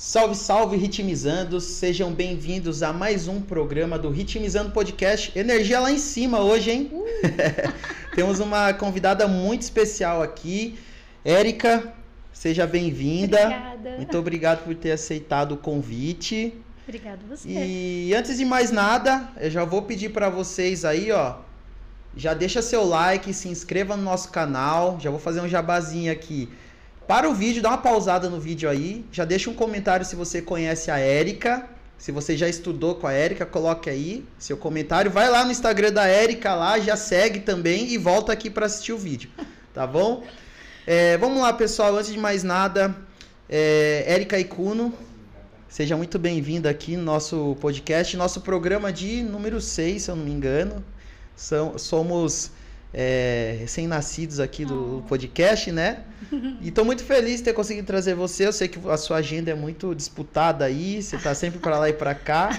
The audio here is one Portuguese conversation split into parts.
Salve, salve, Ritmizando! Sejam bem-vindos a mais um programa do Ritmizando Podcast. Energia lá em cima hoje, hein? Temos uma convidada muito especial aqui. Érica, seja bem-vinda. Obrigada. Muito obrigado por ter aceitado o convite. Obrigada a você. E antes de mais nada, eu já vou pedir para vocês aí, ó. Já deixa seu like, se inscreva no nosso canal. Já vou fazer um jabazinho aqui. Para o vídeo, dá uma pausada no vídeo aí. Já deixa um comentário se você conhece a Érica. Se você já estudou com a Érica, coloque aí seu comentário. Vai lá no Instagram da Érica lá, já segue também e volta aqui para assistir o vídeo. Tá bom? Vamos lá, pessoal. Antes de mais nada, Érica Ikuno, seja muito bem-vinda aqui no nosso podcast. Nosso programa de número 6, se eu não me engano. Somos recém-nascidos aqui do podcast, né? E tô muito feliz de ter conseguido trazer você. Eu sei que a sua agenda é muito disputada aí, você tá sempre para lá e para cá.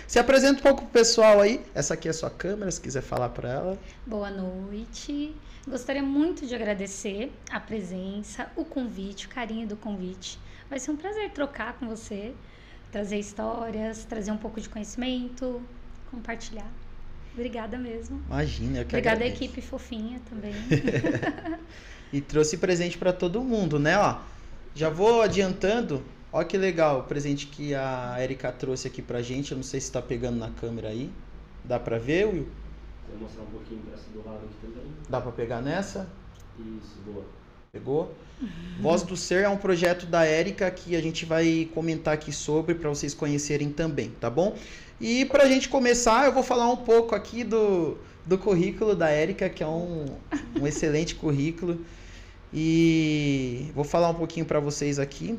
Se apresenta um pouco pro pessoal aí. Essa aqui é a sua câmera, se quiser falar para ela. Boa noite. Gostaria muito de agradecer a presença, o convite, o carinho do convite. Vai ser um prazer trocar com você, trazer histórias, trazer um pouco de conhecimento, compartilhar. Obrigada mesmo. Imagina, eu que Obrigada agradeço. à equipe fofinha também. E trouxe presente para todo mundo, né? Ó, já vou adiantando. Ó que legal o presente que a Érica trouxe aqui pra gente. Eu não sei se tá pegando na câmera aí. Dá pra ver, Will? Vou mostrar um pouquinho dessa do lado aqui também. Dá pra pegar nessa? Isso, boa. Pegou? Voz do Ser é um projeto da Érica que a gente vai comentar aqui sobre para vocês conhecerem também, tá bom? E pra gente começar, eu vou falar um pouco aqui do currículo da Érica, que é um excelente currículo. E vou falar um pouquinho para vocês aqui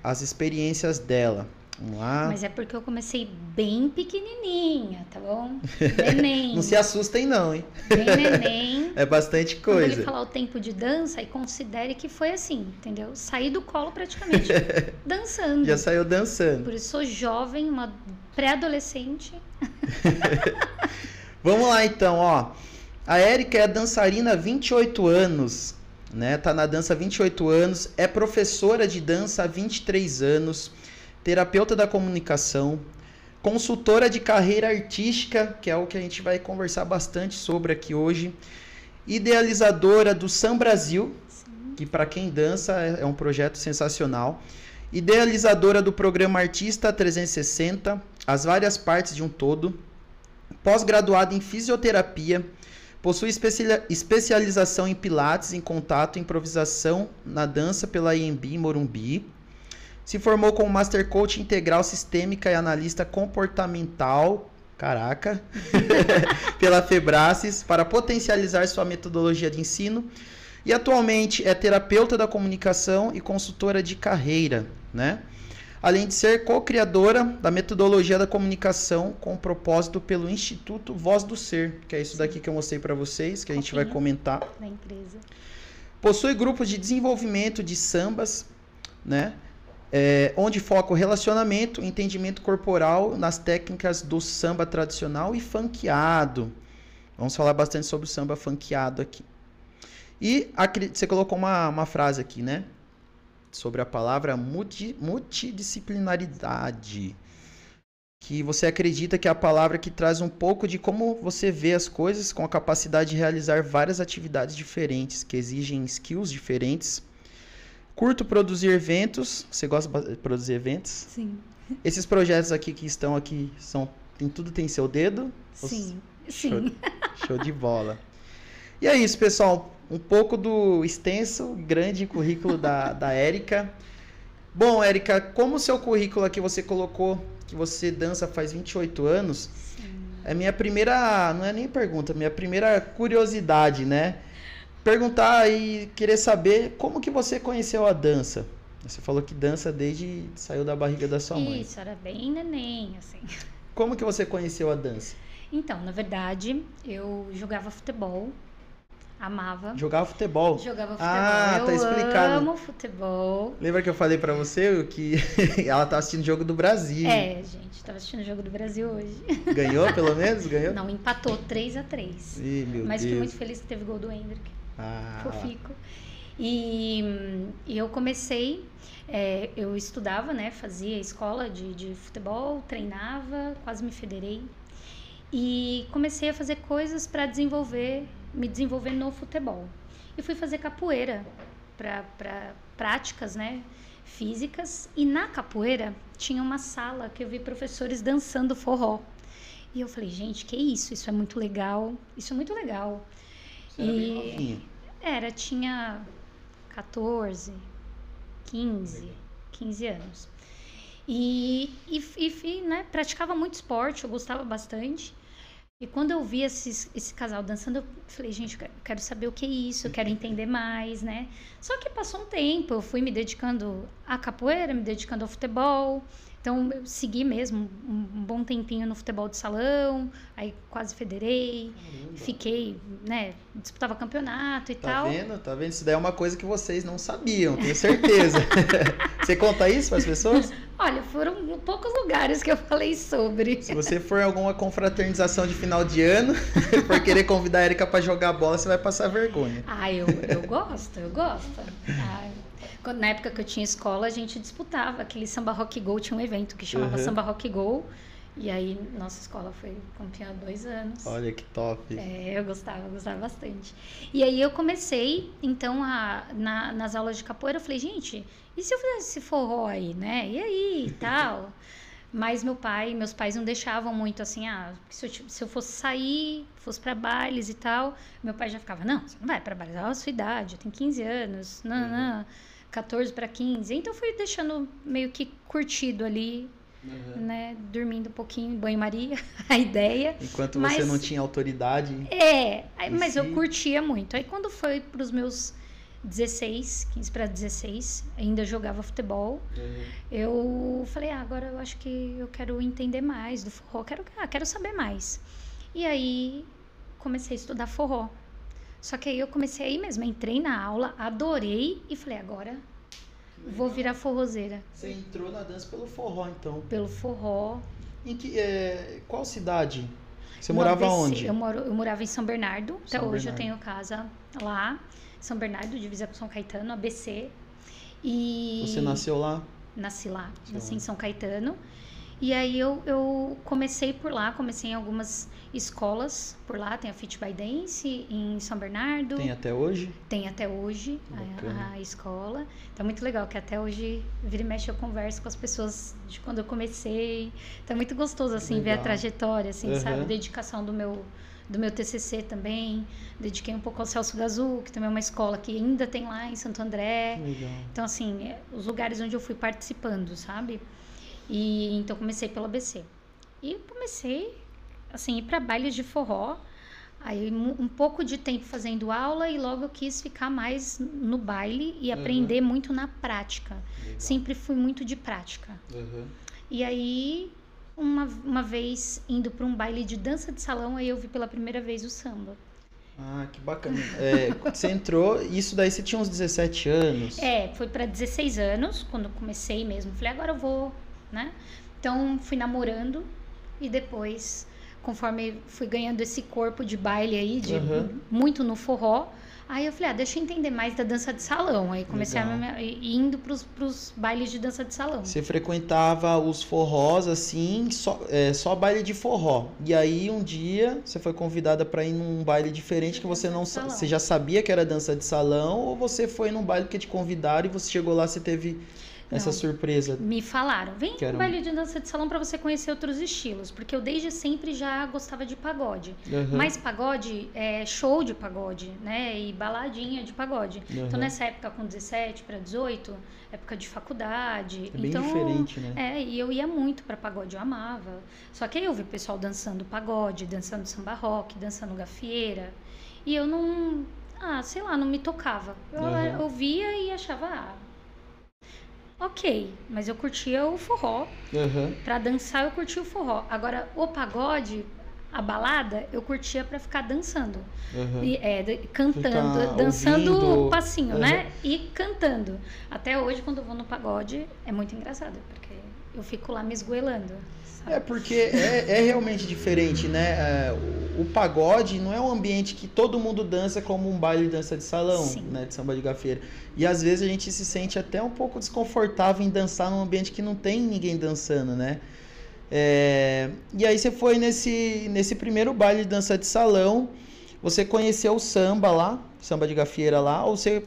as experiências dela. Vamos lá. Mas é porque eu comecei bem pequenininha, tá bom? Neném. Não se assustem não, hein? Bem neném. É bastante Quando coisa. ele falar o tempo de dança, e considere que foi assim, entendeu? Saí do colo praticamente, dançando. Já saiu dançando. Por isso sou jovem, uma pré-adolescente. Vamos lá então, ó. A Érica é dançarina há 28 anos, né? Tá na dança há 28 anos, é professora de dança há 23 anos, terapeuta da comunicação, consultora de carreira artística, que é o que a gente vai conversar bastante sobre aqui hoje, idealizadora do Sam Brasil, que para quem dança é um projeto sensacional, idealizadora do programa Artista 360, as várias partes de um todo, pós-graduada em fisioterapia, possui especialização em pilates, em contato e improvisação na dança pela IMB Morumbi, se formou como Master Coach Integral Sistêmica e Analista Comportamental, caraca, pela Febracis, para potencializar sua metodologia de ensino. E atualmente é terapeuta da comunicação e consultora de carreira, né? Além de ser co-criadora da metodologia da comunicação com propósito pelo Instituto Voz do Ser, que é isso daqui que eu mostrei para vocês, que a gente vai comentar. Da empresa. Possui grupos de desenvolvimento de sambas, né? Onde foca o relacionamento, entendimento corporal nas técnicas do samba tradicional e funkeado. Vamos falar bastante sobre o samba funkeado aqui. E você colocou uma frase aqui, né? Sobre a palavra multidisciplinaridade. Que você acredita que é a palavra que traz um pouco de como você vê as coisas, com a capacidade de realizar várias atividades diferentes, que exigem skills diferentes. Curto produzir eventos. Você gosta de produzir eventos? Sim. Esses projetos aqui que estão aqui tudo tem seu dedo? Sim. Sim. Show de bola. E é isso, pessoal. Um pouco do extenso, grande currículo da Érica. Bom, Érica, como o seu currículo aqui você colocou que você dança faz 28 anos, é minha primeira, não é nem pergunta, minha primeira curiosidade, né? Perguntar e querer saber como que você conheceu a dança. Você falou que dança desde saiu da barriga da sua mãe. Isso, era bem neném, assim. Como que você conheceu a dança? Então, na verdade, eu jogava futebol, amava. Jogava futebol? Jogava futebol. Ah, tá explicado. Eu amo futebol. Lembra que eu falei pra você que ela tá assistindo o Jogo do Brasil? Gente, tava assistindo o Jogo do Brasil hoje. Ganhou, pelo menos? Ganhou? Não, empatou 3-3. Ih, meu Mas Deus. fiquei muito feliz que teve gol do Hendrick. Fofico. E eu comecei, eu estudava, né? Fazia escola de futebol, treinava, quase me federei. E comecei a fazer coisas para me desenvolver no futebol. E fui fazer capoeira para práticas, né? Físicas. E na capoeira tinha uma sala que eu vi professores dançando forró. E eu falei, gente, que isso? Isso é muito legal. Isso é muito legal. Você era bem novinha. Tinha 14, 15 anos. E né, praticava muito esporte, eu gostava bastante. E quando eu vi esse casal dançando, eu falei, gente, eu quero saber o que é isso, eu quero entender mais, né? Só que passou um tempo, eu fui me dedicando à capoeira, me dedicando ao futebol. Então, eu segui mesmo um bom tempinho no futebol de salão, aí quase federei, fiquei, né, disputava campeonato e tal. Tá vendo? Isso daí é uma coisa que vocês não sabiam, tenho certeza. Você conta isso para as pessoas? Olha, foram poucos lugares que eu falei sobre. Se você for em alguma confraternização de final de ano, por querer convidar a Erika para jogar bola, você vai passar vergonha. Eu gosto. Na época que eu tinha escola, a gente disputava aquele Samba Rock Go, tinha um evento que chamava Samba Rock Go. E aí, nossa escola foi campeã há 2 anos. Olha que top. Eu gostava bastante. E aí eu comecei, então, nas aulas de capoeira, eu falei, gente, e se eu fizesse esse forró aí, né? E aí, e tal? Mas meus pais não deixavam muito assim, se eu fosse sair, fosse para bailes e tal, meu pai já ficava, não, você não vai para bailes, é a sua idade, eu tenho 15 anos, não, 14 para 15. Então fui deixando meio que curtido ali, né, dormindo um pouquinho, banho-maria, a ideia. Enquanto você não tinha autoridade. Mas eu curtia muito. Aí quando foi para os meus 15 para 16, ainda jogava futebol. Eu falei, agora eu acho que eu quero entender mais do forró, quero saber mais. E aí comecei a estudar forró. Só que aí eu comecei aí mesmo, entrei na aula, adorei e falei, agora vou virar forrozeira. Você entrou na dança pelo forró, então? Pelo forró. Qual cidade? Você morava onde? Eu morava em São Bernardo, até hoje eu tenho casa lá. São Bernardo, divisa com São Caetano, ABC. E você nasceu lá? Nasci lá, nasci em São Caetano. E aí eu comecei por lá, comecei em algumas escolas por lá. Tem a Fit by Dance em São Bernardo. Tem até hoje? Tem até hoje a escola. Então é muito legal que até hoje, vira e mexe, eu converso com as pessoas de quando eu comecei. Então é muito gostoso, assim, ver a trajetória, assim, sabe? A dedicação do meu TCC também. Dediquei um pouco ao Celso Gazul, que também é uma escola que ainda tem lá em Santo André. Legal. Então, assim, os lugares onde eu fui participando, sabe? E então comecei pelo ABC. E comecei, assim, ir para bailes de forró. Aí um pouco de tempo fazendo aula e logo eu quis ficar mais no baile e aprender muito na prática. Legal. Sempre fui muito de prática. E aí, uma vez indo para um baile de dança de salão, aí eu vi pela primeira vez o samba. Ah, que bacana. Você entrou, isso daí você tinha uns 17 anos? Foi para 16 anos, quando eu comecei mesmo. Falei, agora eu vou, né? Então, fui namorando e depois, conforme fui ganhando esse corpo de baile aí, muito no forró, aí eu falei, deixa eu entender mais da dança de salão. Aí comecei indo pros bailes de dança de salão. Você frequentava os forrós, assim, só baile de forró. E aí, um dia, você foi convidada para ir num baile diferente que você você já sabia que era dança de salão, ou você foi num baile que te convidaram e você chegou lá, você teve essa surpresa? Me falaram, vem pro baile de dança de salão para você conhecer outros estilos, porque eu desde sempre já gostava de pagode. Mas pagode é show de pagode, né? E baladinha de pagode. Então nessa época com 17 para 18, época de faculdade, é bem diferente, né? E eu ia muito para pagode, eu amava. Só que aí eu vi o pessoal dançando pagode, dançando samba rock, dançando gafieira, e eu não, sei lá, não me tocava. Eu via e achava, ok, mas eu curtia o forró. Pra dançar eu curtia o forró. Agora, o pagode, a balada, eu curtia pra ficar dançando. Uhum. E, cantando, Ficar dançando ouvindo. o passinho, Uhum. né? E cantando. Até hoje, quando eu vou no pagode, é muito engraçado, porque eu fico lá me esgoelando. É porque é realmente diferente, né? O pagode não é um ambiente que todo mundo dança como um baile de dança de salão, Sim. né? De samba de gafieira. E às vezes a gente se sente até um pouco desconfortável em dançar num ambiente que não tem ninguém dançando, né? E aí você foi nesse primeiro baile de dança de salão, você conheceu o samba lá, samba de gafieira lá, ou você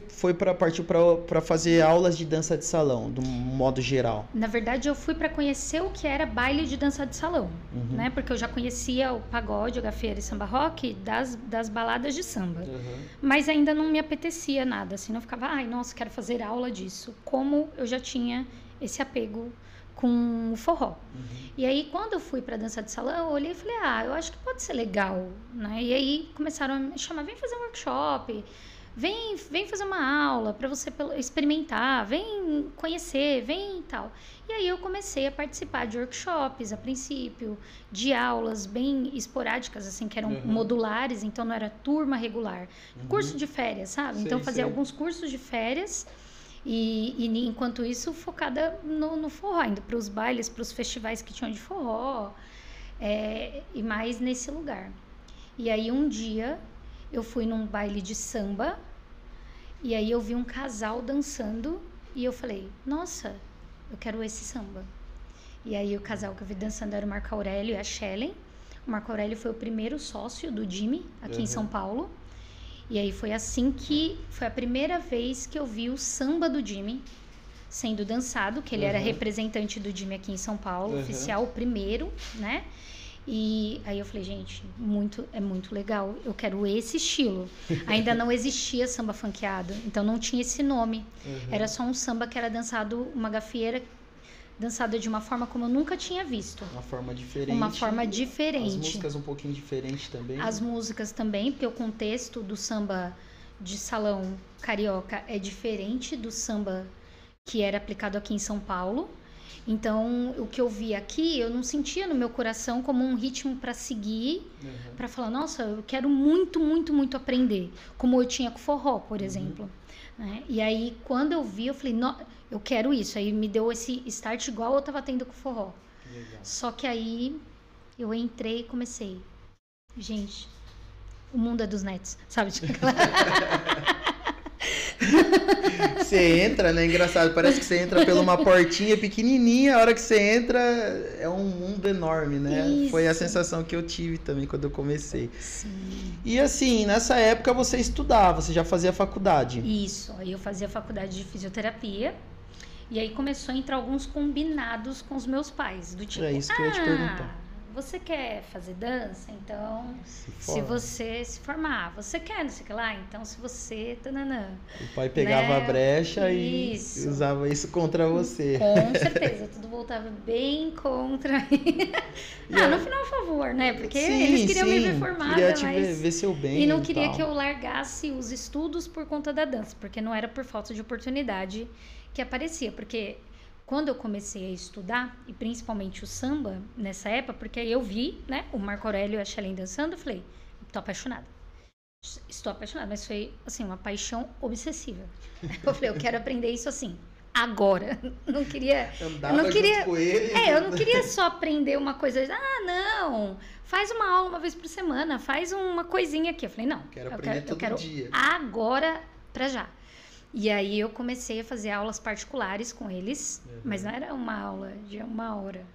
partiu para fazer aulas de dança de salão, de um modo geral? Na verdade, eu fui pra conhecer o que era baile de dança de salão, Uhum. né? Porque eu já conhecia o pagode, a gafieira e samba rock das baladas de samba. Uhum. Mas ainda não me apetecia nada, assim, não ficava, ai, nossa, quero fazer aula disso. Como eu já tinha esse apego com o forró. Uhum. E aí, quando eu fui pra dança de salão, eu olhei e falei, eu acho que pode ser legal, né? E aí começaram a me chamar, vem fazer um workshop, vem fazer uma aula para você experimentar, vem conhecer, vem e tal. E aí eu comecei a participar de workshops a princípio, de aulas bem esporádicas, assim, que eram modulares, então não era turma regular. Curso de férias, sabe? Sei, Então eu fazia sei. alguns cursos de férias e enquanto isso focada no forró, indo para os bailes, para os festivais que tinham de forró, e mais nesse lugar. E aí um dia eu fui num baile de samba e aí eu vi um casal dançando e eu falei, nossa, eu quero esse samba. E aí o casal que eu vi dançando era o Marco Aurélio e a Shellen. O Marco Aurélio foi o primeiro sócio do Jimmy aqui em São Paulo. E aí foi assim que foi a primeira vez que eu vi o samba do Jimmy sendo dançado, que ele era representante do Jimmy aqui em São Paulo, oficial, o primeiro, né? E aí eu falei, gente, é muito legal, eu quero esse estilo. Ainda não existia samba funkeado, então não tinha esse nome. Era só um samba que era dançado, uma gafieira dançada de uma forma como eu nunca tinha visto. Uma forma diferente. Uma forma diferente. As músicas um pouquinho diferentes também. As músicas também, porque o contexto do samba de salão carioca é diferente do samba que era aplicado aqui em São Paulo. Então, o que eu vi aqui, eu não sentia no meu coração como um ritmo para seguir, para falar, nossa, eu quero muito, muito, muito aprender. Como eu tinha com forró, por exemplo. Né? E aí, quando eu vi, eu falei, eu quero isso. Aí me deu esse start igual eu tava tendo com forró. Legal. Só que aí, eu entrei e comecei. Gente, o mundo é dos nets, sabe? Você entra, né? Engraçado, parece que você entra por uma portinha pequenininha, a hora que você entra é um mundo enorme, né? Isso. Foi a sensação que eu tive também quando eu comecei. Sim. E assim, nessa época você estudava, você já fazia faculdade. Isso, aí eu fazia faculdade de fisioterapia. E aí começou a entrar alguns combinados com os meus pais, do tipo, É isso que eu ia te perguntar. Você quer fazer dança? Então, se forma. você se formar, você quer, não sei o que lá, então se você... Tananã. O pai pegava Né? a brecha Isso. e usava isso contra você. Com certeza, tudo voltava bem contra. No final, a favor, né? Porque Sim, eles queriam me ver sim. formada, Queria te mas... ver seu bem E não queria tal. que eu largasse os estudos por conta da dança, porque não era por falta de oportunidade que aparecia. Porque quando eu comecei a estudar, e principalmente o samba, nessa época, porque eu vi, né, o Marco Aurélio e a Shellen dançando, eu falei, tô apaixonada. Estou apaixonada, mas foi, assim, uma paixão obsessiva. Eu falei, eu quero aprender isso assim, agora. Não queria... Andava eu não queria, junto com ele. eu não queria só aprender uma coisa, não, faz uma aula uma vez por semana, faz uma coisinha aqui. Eu falei, não, Quero aprender todo eu quero dia. agora pra já. E aí eu comecei a fazer aulas particulares com eles, mas não era uma aula de uma hora.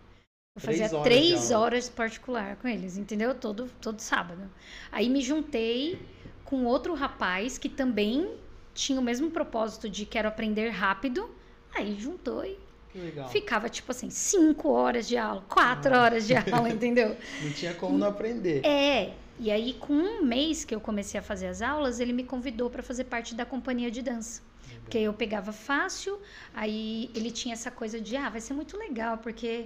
Eu fazia 3 horas particular com eles, entendeu? Todo sábado. Aí me juntei com outro rapaz que também tinha o mesmo propósito de quero aprender rápido. Aí juntou e Que legal. ficava tipo assim, 5 horas de aula, 4 horas de aula, entendeu? Não tinha como não aprender. E aí, com um mês que eu comecei a fazer as aulas, ele me convidou para fazer parte da companhia de dança. Porque eu pegava fácil, aí ele tinha essa coisa de, vai ser muito legal, porque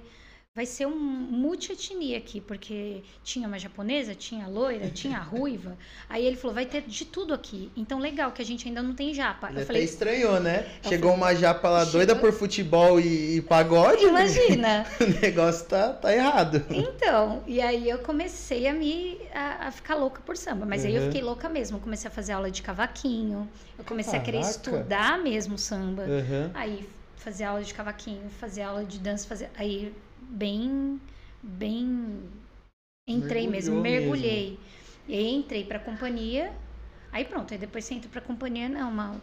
vai ser um multi-etnia aqui, porque tinha uma japonesa, tinha a loira, tinha a ruiva. Aí ele falou, vai ter de tudo aqui. Então, legal, que a gente ainda não tem japa. Ele Eu falei, até estranhou, né? Eu Chegou falei, uma japa lá doida chegou- por futebol e pagode. imagina. O negócio tá errado. Então, e aí eu comecei a ficar louca por samba. Mas aí eu Uhum. fiquei louca mesmo. Eu comecei a fazer aula de cavaquinho. Eu comecei a querer Caraca. estudar mesmo samba. Uhum. Aí fazer aula de cavaquinho, fazer aula de dança, fazer aí bem entrei mesmo, Mergulhou mergulhei. E aí entrei pra companhia. Aí pronto, aí depois você entra pra companhia,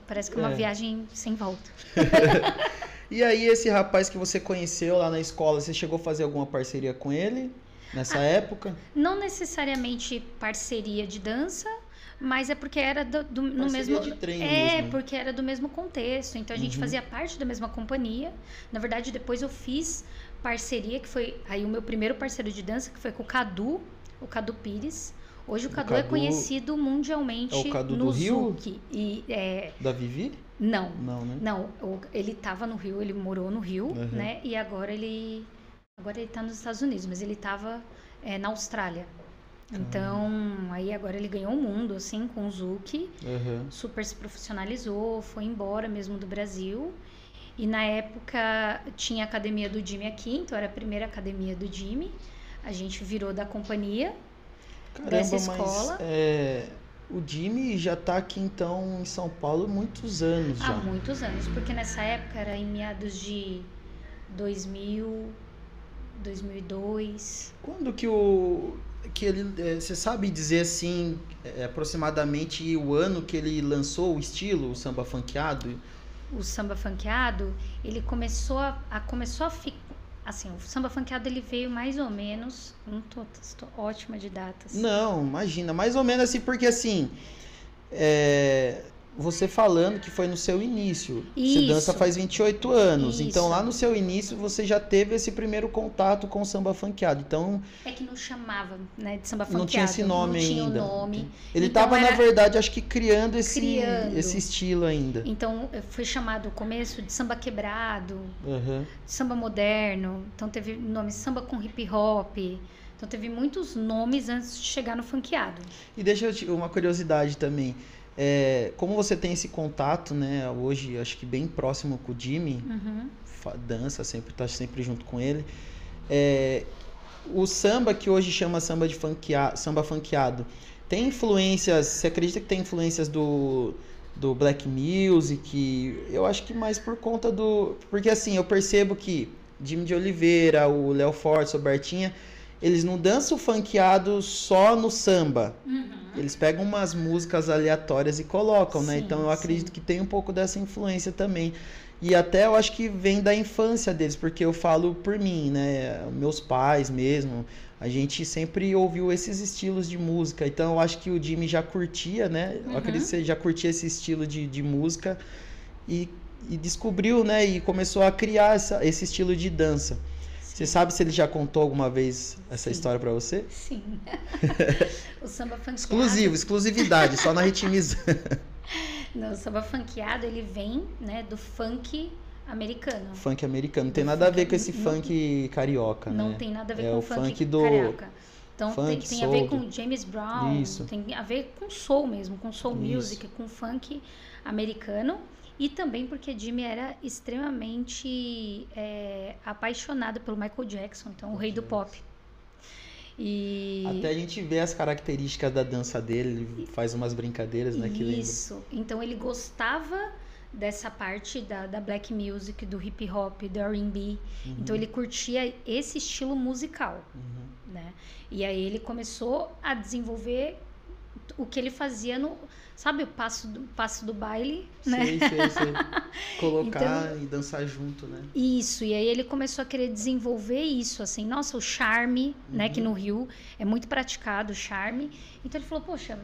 parece que é uma viagem sem volta. E aí, esse rapaz que você conheceu lá na escola, você chegou a fazer alguma parceria com ele nessa época? Não necessariamente parceria de dança, mas é porque era no Parceria mesmo. de treino É, mesmo. porque era do mesmo contexto. Então a gente Uhum. fazia parte da mesma companhia. Na verdade, depois eu fiz parceria, que foi aí o meu primeiro parceiro de dança, que foi com o Cadu Pires. Hoje o Cadu é Cadu conhecido mundialmente é o Cadu no do Rio? Zouk. E, Da Vivi? não, Não, né? não, ele tava no Rio, ele morou no Rio, Uhum. né? E agora ele tá nos Estados Unidos, mas ele tava na Austrália. Então, aí agora ele ganhou o mundo, assim, com o Zouk, Uhum. super se profissionalizou, foi embora mesmo do Brasil. E na época tinha a academia do Jimmy aqui, então era a primeira academia do Jimmy. A gente virou da companhia. Caramba, Dessa mas escola. o Jimmy já tá aqui então em São Paulo há muitos anos Há já. muitos anos, porque nessa época era em meados de 2000, 2002. Quando que ele, você sabe dizer assim, aproximadamente o ano que ele lançou o estilo, o samba funkeado? O samba funkeado, ele começou a ficar. Assim, o samba funkeado ele veio mais ou menos. Não tô ótima de datas. Não, imagina, mais ou menos assim, porque assim, você falando que foi no seu início, você Isso. dança faz 28 anos, Isso. então lá no seu início você já teve esse primeiro contato com o samba funkeado, então É que não chamava, né, de samba funkeado. não tinha esse nome não ainda. tinha o nome. Ele Então estava, na era- verdade, acho que criando esse Criando. estilo ainda. Então, foi chamado no começo de samba quebrado, Uhum. samba moderno. Então, teve nome samba com hip hop. Então, teve muitos nomes antes de chegar no funkeado. E deixa eu uma curiosidade também. Como você tem esse contato, né, hoje, acho que bem próximo com o Jimmy, Uhum. dança, tá sempre junto com ele. O samba que hoje chama samba funkeado, tem influências, você acredita que tem influências do Black Music? Eu acho que mais por conta porque assim, eu percebo que Jimmy de Oliveira, o Léo Fortes, o Bertinha, eles não dançam o funkeado só no samba. Eles pegam umas músicas aleatórias e colocam, né? Sim, Então eu acredito sim. que tem um pouco dessa influência também. E até eu acho que vem da infância deles, porque eu falo por mim, né? Meus pais mesmo, a gente sempre ouviu esses estilos de música. Então eu acho que o Jimmy já curtia, né? Eu acredito que você já curtia esse estilo de música e descobriu, né? E começou a criar esse estilo de dança. Você sabe se ele já contou alguma vez essa Sim. história pra você? Sim. O samba funkeado. Exclusividade, só na ritmização. Não, o samba funkeado, ele vem, né, do funk americano. Funk americano. Não tem nada a ver com esse funk carioca, Não né? tem nada a ver É com o o funk funk do carioca. Então funk, tem a ver soul. com James Brown, Isso. tem a ver com soul mesmo, com soul Isso. music, com funk americano. E também porque Jimmy era extremamente apaixonado pelo Michael Jackson, então o rei do pop. E Até a gente vê as características da dança dele, ele faz umas brincadeiras, né? Que lembra. isso. Então ele gostava dessa parte da black music, do hip hop, do R&B. Então ele curtia esse estilo musical, Uhum. né? E aí ele começou a desenvolver o que ele fazia no, sabe, o passo do baile, né? Sei. Colocar Então- e dançar junto, né? Isso, e aí ele começou a querer desenvolver isso, assim, nossa, o charme, né, que no Rio é muito praticado, o charme. Então ele falou, poxa,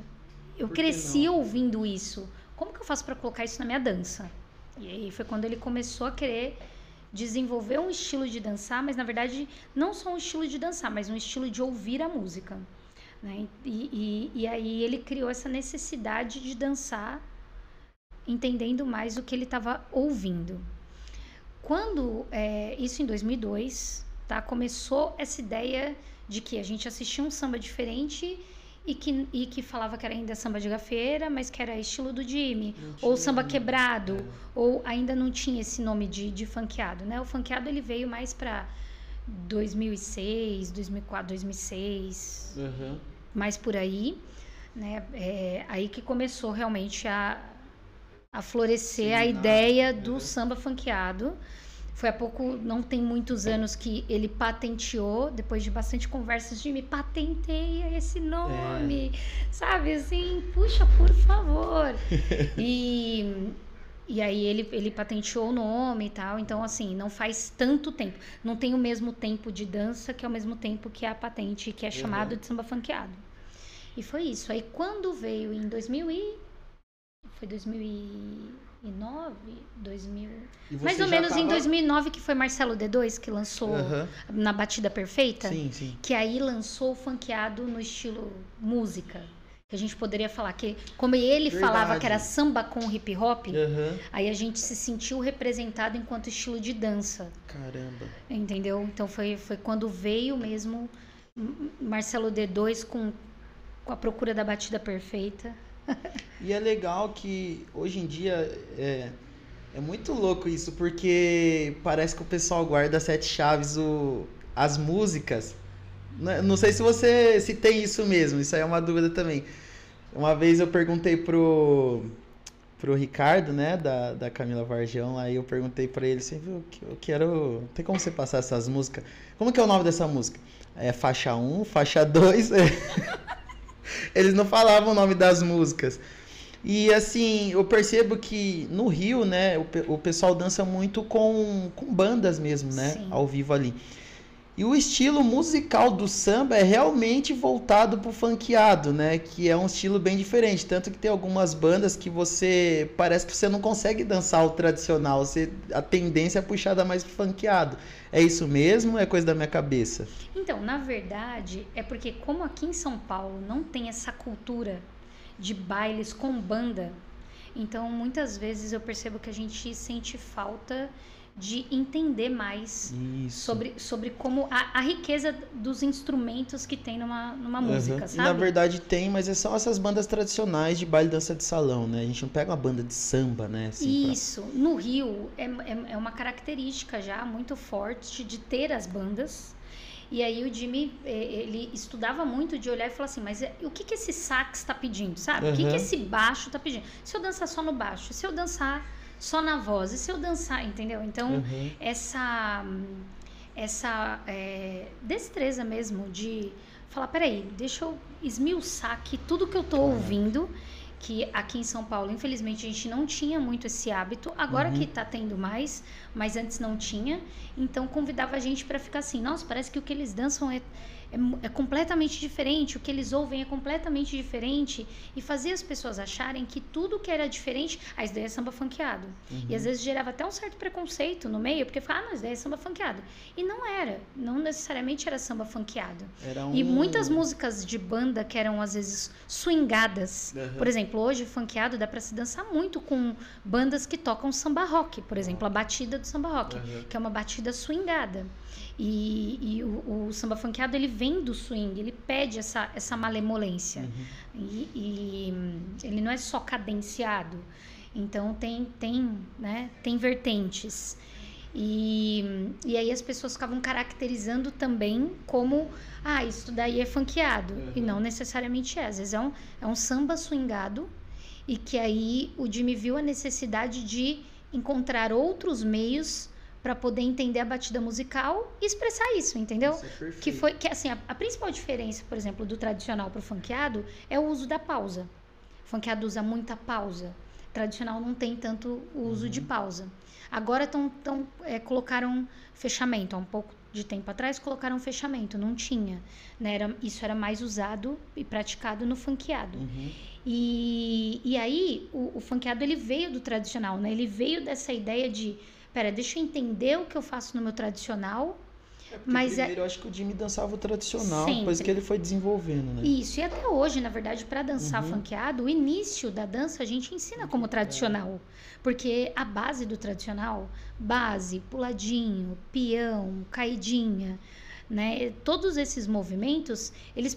eu Por que cresci não? ouvindo isso, como que eu faço para colocar isso na minha dança? E aí foi quando ele começou a querer desenvolver um estilo de dançar, mas na verdade não só um estilo de dançar, mas um estilo de ouvir a música, né? E aí ele criou essa necessidade de dançar, entendendo mais o que ele estava ouvindo. Quando, isso em 2002, tá? Começou essa ideia de que a gente assistia um samba diferente e que falava que era ainda samba de gafieira, mas que era estilo do Jimmy, ou samba quebrado, ou ainda não tinha esse nome de funkeado, né? O funkeado ele veio mais para 2006, 2004, 2006, mais por aí, né? Aí que começou realmente a florescer a ideia do samba funkeado. Foi há pouco, não tem muitos anos que ele patenteou, depois de bastante conversas de me patenteia esse nome, sabe, assim, puxa, por favor. E aí ele patenteou o nome e tal, então assim, não faz tanto tempo, não tem o mesmo tempo de dança que é o mesmo tempo que a patente, que é chamado de samba funkeado. E foi isso. Aí quando veio em 2009, 2000... Mais ou menos em 2009, que foi Marcelo D2 que lançou Na Batida Perfeita. Sim, sim. Que aí lançou o funkeado no estilo música. Que a gente poderia falar que, como ele falava que era samba com hip hop, aí a gente se sentiu representado enquanto estilo de dança. Caramba. Entendeu? Então foi quando veio mesmo Marcelo D2 com a procura da batida perfeita. E é legal que hoje em dia é muito louco isso, porque parece que o pessoal guarda sete chaves as músicas. Não sei se tem isso mesmo, isso aí é uma dúvida também. Uma vez eu perguntei pro Ricardo, né, da Camila Varjão, aí eu perguntei pra ele, você viu que eu quero... Tem como você passar essas músicas? Como que é o nome dessa música? É faixa 1, faixa 2... Eles não falavam o nome das músicas. E assim, eu percebo que no Rio, né, o pessoal dança muito com bandas mesmo, né? Sim. Ao vivo ali. E o estilo musical do samba é realmente voltado pro funkeado, né? Que é um estilo bem diferente. Tanto que tem algumas bandas que parece que você não consegue dançar o tradicional. A tendência é puxada mais pro funkeado. É isso mesmo ou é coisa da minha cabeça? Então, na verdade, é porque como aqui em São Paulo não tem essa cultura de bailes com banda, então muitas vezes eu percebo que a gente sente falta de entender mais sobre como a riqueza dos instrumentos que tem numa música, sabe? E na verdade tem, mas são essas bandas tradicionais de baile e dança de salão, né? A gente não pega uma banda de samba, né? Assim, isso. No Rio é uma característica já muito forte de ter as bandas. E aí o Jimmy, ele estudava muito de olhar e falar assim, mas o que esse sax está pedindo, sabe? O que esse baixo está pedindo? Se eu dançar só no baixo, se eu dançar só na voz, e se eu dançar, entendeu? Então, essa destreza mesmo de falar, peraí, deixa eu esmiuçar aqui tudo que eu tô ouvindo, que aqui em São Paulo, infelizmente, a gente não tinha muito esse hábito, agora que tá tendo mais, mas antes não tinha, então convidava a gente para ficar assim, nossa, parece que o que eles dançam é completamente diferente, o que eles ouvem é completamente diferente, e fazia as pessoas acharem que tudo que era diferente, isso daí é samba funkeado. E às vezes gerava até um certo preconceito no meio, porque falava, mas daí é samba funkeado. E não era, não necessariamente era samba funkeado. E muitas músicas de banda que eram às vezes swingadas, por exemplo, hoje funkeado dá para se dançar muito com bandas que tocam samba rock, por exemplo, a batida do samba rock, que é uma batida swingada. E o samba funkeado, ele vem do swing, ele pede essa malemolência. E ele não é só cadenciado. Então, tem vertentes. E aí as pessoas ficavam caracterizando também como, isso daí é funkeado. E não necessariamente é. Às vezes é um samba swingado, e que aí o Jimmy viu a necessidade de encontrar outros meios para poder entender a batida musical e expressar isso, entendeu? Isso é perfeito. Que assim, a principal diferença, por exemplo, do tradicional para o funkeado é o uso da pausa. O funkeado usa muita pausa. O tradicional não tem tanto o uso de pausa. Agora colocaram fechamento. Há um pouco de tempo atrás colocaram fechamento. Não tinha. Né? Isso era mais usado e praticado no funkeado. E aí o funkeado, ele veio do tradicional, né? Ele veio dessa ideia de, deixa eu entender o que eu faço no meu tradicional, Porque Mas primeiro eu acho que o Jimmy dançava o tradicional, depois Sempre. que ele foi desenvolvendo, né? Isso, e até hoje, na verdade, para dançar funkeado, o início da dança a gente ensina como tradicional. Porque a base do tradicional, base, puladinho, peão, caidinha, né? Todos esses movimentos, eles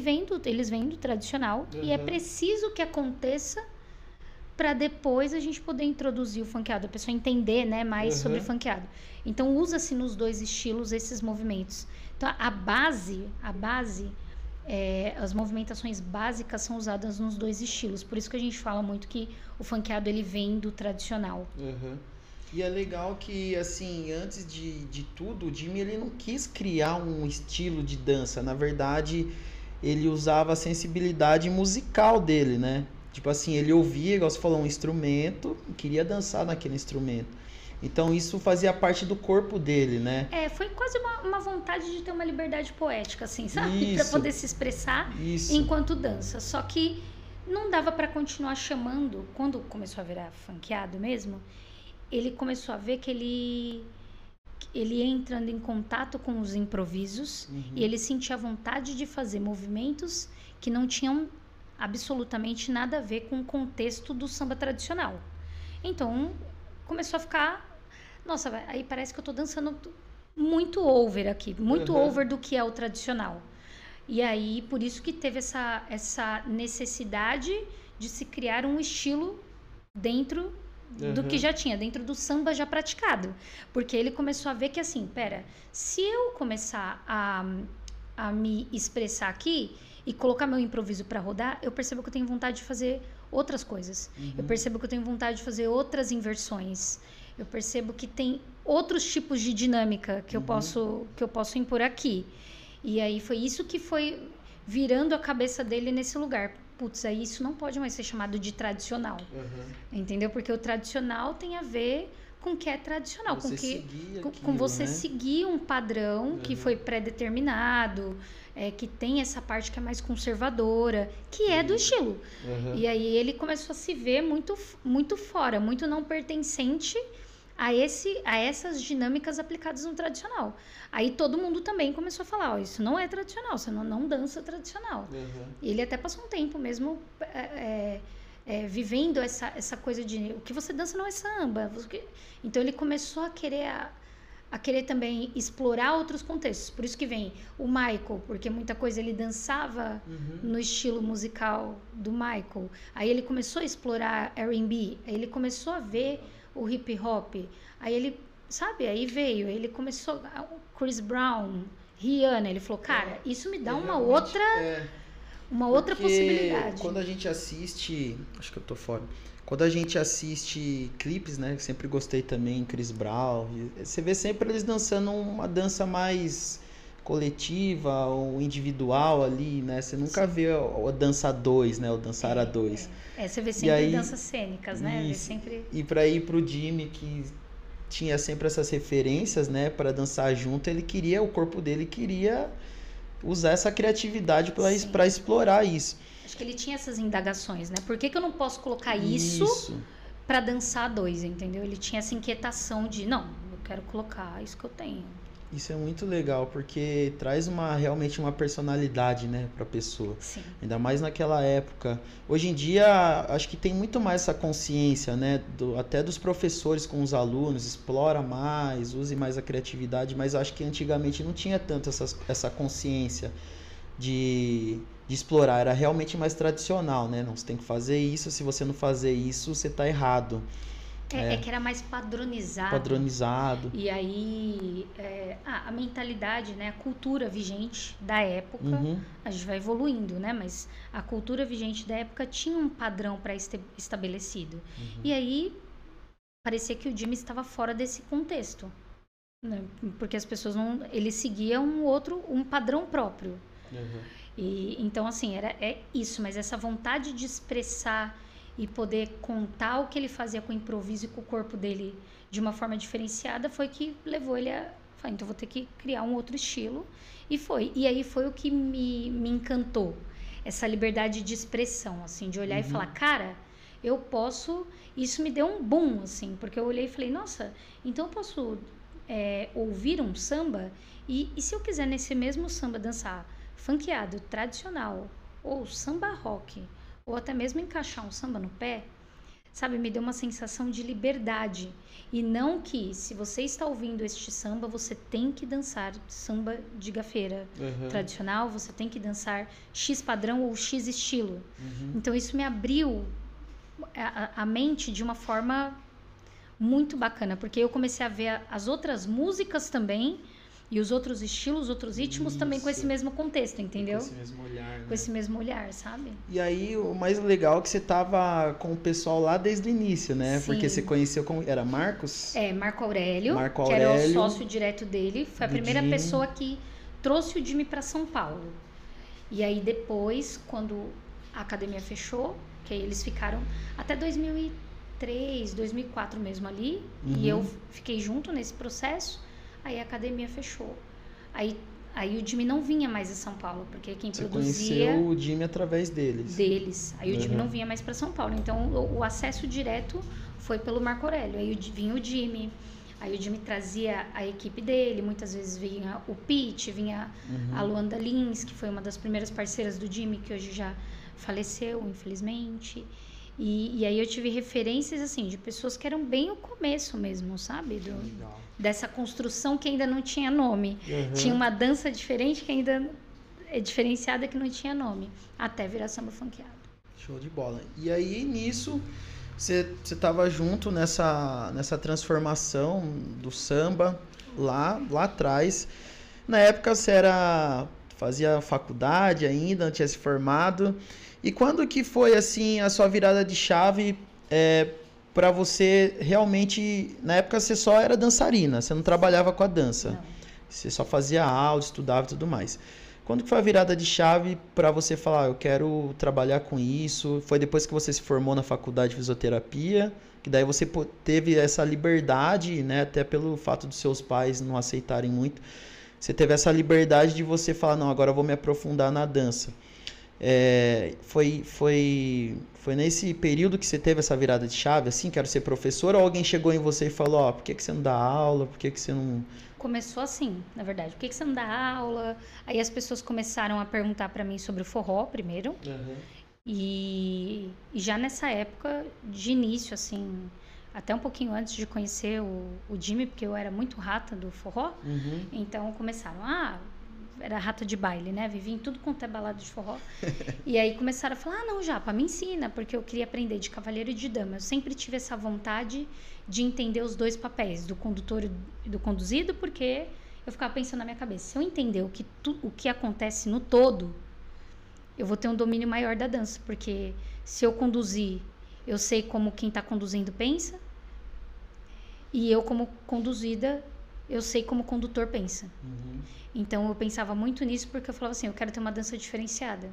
vêm do tradicional e é Uhum. preciso que aconteça para depois a gente poder introduzir o funkeado, a pessoa entender, né, mais sobre Uhum. funkeado. Então usa-se nos dois estilos esses movimentos. Então as movimentações básicas são usadas nos dois estilos. Por isso que a gente fala muito que o funkeado ele vem do tradicional. Uhum. E é legal que, assim, antes de tudo, o Jimmy ele não quis criar um estilo de dança. Na verdade, ele usava a sensibilidade musical dele, né? Tipo assim, ele ouvia, igual você falou, um instrumento e queria dançar naquele instrumento. Então isso fazia parte do corpo dele, né? Foi quase uma vontade de ter uma liberdade poética, assim, sabe? Para Isso. poder se expressar Isso. enquanto dança. Só que não dava para continuar chamando. Quando começou a virar funkeado mesmo, ele começou a ver que ele ia entrando em contato com os improvisos e ele sentia vontade de fazer movimentos que não tinham absolutamente nada a ver com o contexto do samba tradicional. Então, começou a ficar... Nossa, aí parece que eu tô dançando muito over aqui. Muito over do que é o tradicional. E aí, por isso que teve essa necessidade de se criar um estilo dentro do que já tinha, dentro do samba já praticado. Porque ele começou a ver que assim, pera, se eu começar a me expressar aqui e colocar meu improviso para rodar, eu percebo que eu tenho vontade de fazer outras coisas. Eu percebo que eu tenho vontade de fazer outras inversões. Eu percebo que tem outros tipos de dinâmica que eu posso impor aqui. E aí foi isso que foi virando a cabeça dele nesse lugar. Putz, aí isso não pode mais ser chamado de tradicional. Entendeu? Porque o tradicional tem a ver com o que é tradicional, com você seguir um padrão que foi pré-determinado, que tem essa parte que é mais conservadora, que é do estilo. E aí ele começou a se ver muito, muito fora, muito não pertencente a essas dinâmicas aplicadas no tradicional. Aí todo mundo também começou a falar, ó, isso não é tradicional, você não dança tradicional. E ele até passou um tempo mesmo vivendo essa coisa de o que você dança não é samba. Então ele começou a querer também explorar outros contextos. Por isso que vem o Michael, porque muita coisa ele dançava no estilo musical do Michael. Aí ele começou a explorar R&B, aí ele começou a ver o hip hop. Aí ele, sabe, aí ele começou Chris Brown, Rihanna, ele falou, cara, isso me dá uma outra possibilidade. Quando a gente assiste, acho que eu tô fora. Quando a gente assiste clipes, né, sempre gostei também, Chris Brown, você vê sempre eles dançando uma dança mais coletiva ou individual ali, né? Você nunca vê o dança 2, né? O dançar a 2. Você vê sempre danças cênicas, né? Vê sempre... E para ir pro Jimmy, que tinha sempre essas referências, né? Para dançar junto, o corpo dele queria usar essa criatividade para explorar isso. Acho que ele tinha essas indagações, né? Por que eu não posso colocar isso para dançar 2, entendeu? Ele tinha essa inquietação de, não, eu quero colocar isso que eu tenho. Isso é muito legal, porque traz realmente uma personalidade, né, pra pessoa. Sim. Ainda mais naquela época. Hoje em dia, acho que tem muito mais essa consciência, né, até dos professores com os alunos, explora mais, use mais a criatividade, mas acho que antigamente não tinha tanto essa consciência de explorar, era realmente mais tradicional, né, não, você tem que fazer isso, se você não fazer isso, você tá errado. Que era mais padronizado. Padronizado. E aí, a mentalidade, né? A cultura vigente da época, a gente vai evoluindo, né? Mas a cultura vigente da época tinha um padrão pré-estabelecido. E aí, parecia que o Jimmy estava fora desse contexto. Né? Porque as pessoas não... Ele seguia um padrão próprio. E, então, assim, é isso. Mas essa vontade de expressar... e poder contar o que ele fazia com o improviso e com o corpo dele de uma forma diferenciada foi que levou ele a falar, então vou ter que criar um outro estilo. E aí foi o que me encantou, essa liberdade de expressão, assim, de olhar e falar, cara, eu posso... Isso me deu um boom, assim, porque eu olhei e falei, nossa, então eu posso ouvir um samba e se eu quiser nesse mesmo samba dançar funkeado, tradicional, ou samba rock, ou até mesmo encaixar um samba no pé, sabe, me deu uma sensação de liberdade. E não que, se você está ouvindo este samba, você tem que dançar samba de gafeira tradicional, você tem que dançar X padrão ou X estilo. Então isso me abriu a mente de uma forma muito bacana, porque eu comecei a ver as outras músicas também e os outros estilos, outros ritmos também com esse mesmo contexto, entendeu? Com esse mesmo olhar, né? Com esse mesmo olhar, sabe? E aí, o mais legal é que você tava com o pessoal lá desde o início, né? Sim. Porque você conheceu como... Era Marcos? Marco Aurélio, Marco que era o Aurélio, sócio direto dele. Foi a primeira Jimmy. pessoa que trouxe o Jimmy para São Paulo. E aí depois, quando a academia fechou, que aí eles ficaram até 2003, 2004 mesmo ali. E eu fiquei junto nesse processo. Aí a academia fechou. Aí o Jimmy não vinha mais a São Paulo, porque quem Você produzia... conheceu o Jimmy através deles. Aí o Jimmy não vinha mais para São Paulo. Então o acesso direto foi pelo Marco Aurélio. Aí vinha o Jimmy. Aí o Jimmy trazia a equipe dele. Muitas vezes vinha o Pete, vinha a Luanda Lins, que foi uma das primeiras parceiras do Jimmy, que hoje já faleceu, infelizmente. E aí eu tive referências, assim, de pessoas que eram bem o começo mesmo, sabe? Dessa construção que ainda não tinha nome. Tinha uma dança diferente que ainda é diferenciada, que não tinha nome. Até virar samba funkeado. Show de bola. E aí, nisso, você estava junto nessa transformação do samba lá atrás. Na época, você fazia faculdade ainda, não tinha se formado. E quando que foi, assim, a sua virada de chave para você realmente... Na época, você só era dançarina, você não trabalhava com a dança. Não. Você só fazia aula, estudava e tudo mais. Quando que foi a virada de chave para você falar, eu quero trabalhar com isso? Foi depois que você se formou na faculdade de fisioterapia, que daí você teve essa liberdade, né? Até pelo fato dos seus pais não aceitarem muito. Você teve essa liberdade de você falar, não, agora eu vou me aprofundar na dança. Foi nesse período que você teve essa virada de chave, assim, quero ser professor, ou alguém chegou em você e falou, por que você não dá aula, por que você não... Começou assim, na verdade, por que você não dá aula? Aí as pessoas começaram a perguntar pra mim sobre o forró primeiro, e já nessa época, de início, assim, até um pouquinho antes de conhecer o Jimmy, porque eu era muito rata do forró, então começaram, era rata de baile, né? Vivia em tudo quanto é balada de forró. E aí começaram a falar, não, Japa, me ensina, porque eu queria aprender de cavalheiro e de dama. Eu sempre tive essa vontade de entender os dois papéis, do condutor e do conduzido, porque eu ficava pensando na minha cabeça, se eu entender o que acontece no todo, eu vou ter um domínio maior da dança, porque se eu conduzir, eu sei como quem está conduzindo pensa, e eu como conduzida, eu sei como o condutor pensa. Então eu pensava muito nisso, porque eu falava assim, eu quero ter uma dança diferenciada.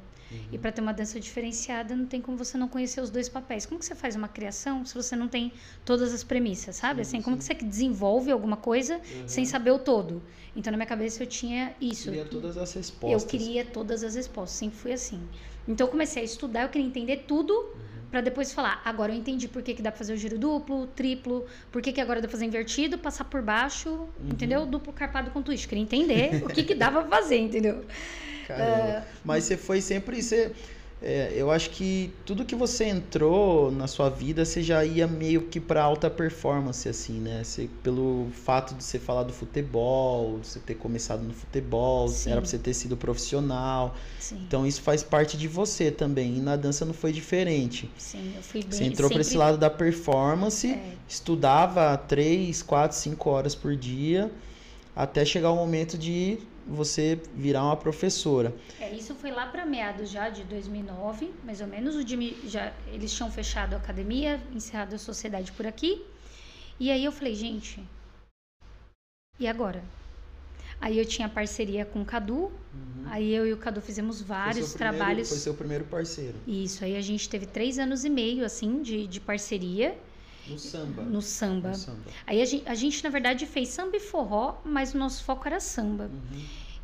E para ter uma dança diferenciada, não tem como você não conhecer os dois papéis. Como que você faz uma criação se você não tem todas as premissas, sabe? Assim, como que você desenvolve alguma coisa sem saber o todo? Então na minha cabeça eu tinha isso. Eu queria todas as respostas. Eu queria todas as respostas, sempre fui assim. Então eu comecei a estudar, eu queria entender tudo, para depois falar, agora eu entendi por que dá pra fazer o giro duplo, triplo, por que agora dá pra fazer invertido, passar por baixo, entendeu? Duplo, carpado com twist. Queria entender o que dava pra fazer, entendeu? Mas você foi sempre... eu acho que tudo que você entrou na sua vida, você já ia meio que pra alta performance, assim, né? Pelo fato de você falar do futebol, você ter começado no futebol, era pra você ter sido profissional. Sim. Então isso faz parte de você também. E na dança não foi diferente. Sim, eu fui bem... Você entrou pra esse lado da performance, estudava 3, 4, 5 horas por dia, até chegar o momento de você virar uma professora. Isso foi lá para meados já de 2009, mais ou menos. O Jimmy eles tinham fechado a academia, encerrado a sociedade por aqui. E aí eu falei, gente, e agora? Aí eu tinha parceria com o Cadu. Aí eu e o Cadu fizemos vários trabalhos. Foi seu primeiro parceiro. Isso, aí a gente teve 3 anos e meio, assim, de parceria. No samba. No samba. Aí a gente, na verdade, fez samba e forró, mas o nosso foco era samba.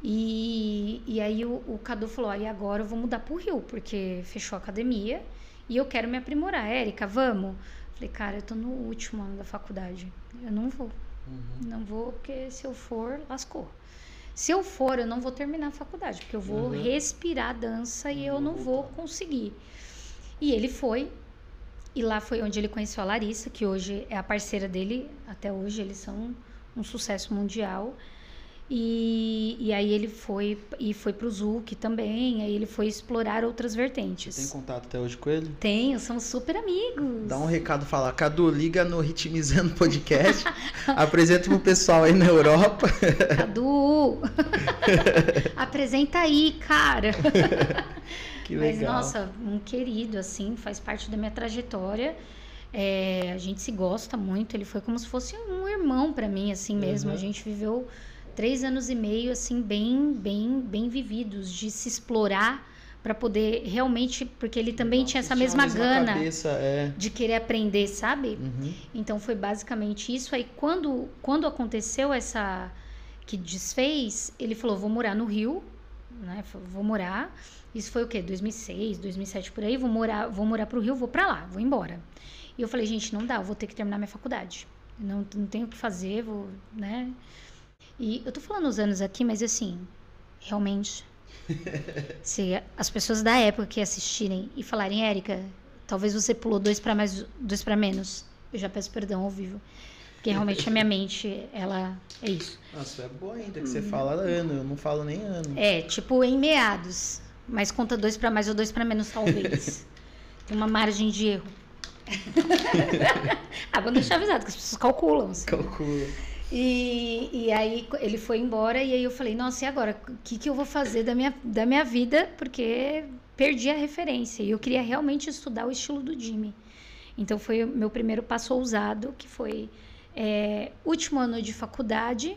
E aí o Cadu falou, e agora eu vou mudar pro Rio, porque fechou a academia e eu quero me aprimorar. Érica, vamos? Falei, cara, eu tô no último ano da faculdade, eu não vou. Não vou, porque se eu for, lascou. Se eu for, eu não vou terminar a faculdade, porque eu vou respirar dança e eu não vou conseguir. E ele foi, e lá foi onde ele conheceu a Larissa, que hoje é a parceira dele, até hoje eles são um sucesso mundial. E aí ele foi pro Zuc também, aí ele foi explorar outras vertentes. Tem contato até hoje com ele? Tenho, somos super amigos. Dá um recado, fala, Cadu, liga no Ritmizando Podcast, apresenta pro pessoal aí na Europa. Cadu, apresenta aí, cara. Que legal. Mas, nossa, um querido, assim, faz parte da minha trajetória. A gente se gosta muito, ele foi como se fosse um irmão pra mim, assim mesmo. A gente viveu 3 anos e meio, assim, bem vividos, de se explorar para poder realmente, porque ele também tinha essa mesma gana de querer aprender, sabe? Então foi basicamente isso. Aí quando aconteceu essa que desfez, ele falou, vou morar no Rio, né? Vou morar. Isso foi o quê? 2006, 2007 por aí, vou morar pro Rio, vou para lá, vou embora. E eu falei, gente, não dá, eu vou ter que terminar minha faculdade. Não tenho o que fazer, vou, né? E eu tô falando os anos aqui, mas assim, realmente, se as pessoas da época que assistirem e falarem, Érica, talvez você pulou 2 para mais, 2 para menos, eu já peço perdão ao vivo. Porque realmente a minha mente, ela é isso. Nossa, é bom ainda que você fala ano, eu não falo nem ano. Tipo em meados, mas conta 2 para mais ou 2 para menos talvez. Tem uma margem de erro. Vou deixar avisado, que as pessoas calculam. Assim. Calcula. E aí ele foi embora e aí eu falei, nossa, e agora? O que eu vou fazer da minha vida? Porque perdi a referência e eu queria realmente estudar o estilo do Jimmy. Então foi o meu primeiro passo ousado, que foi último ano de faculdade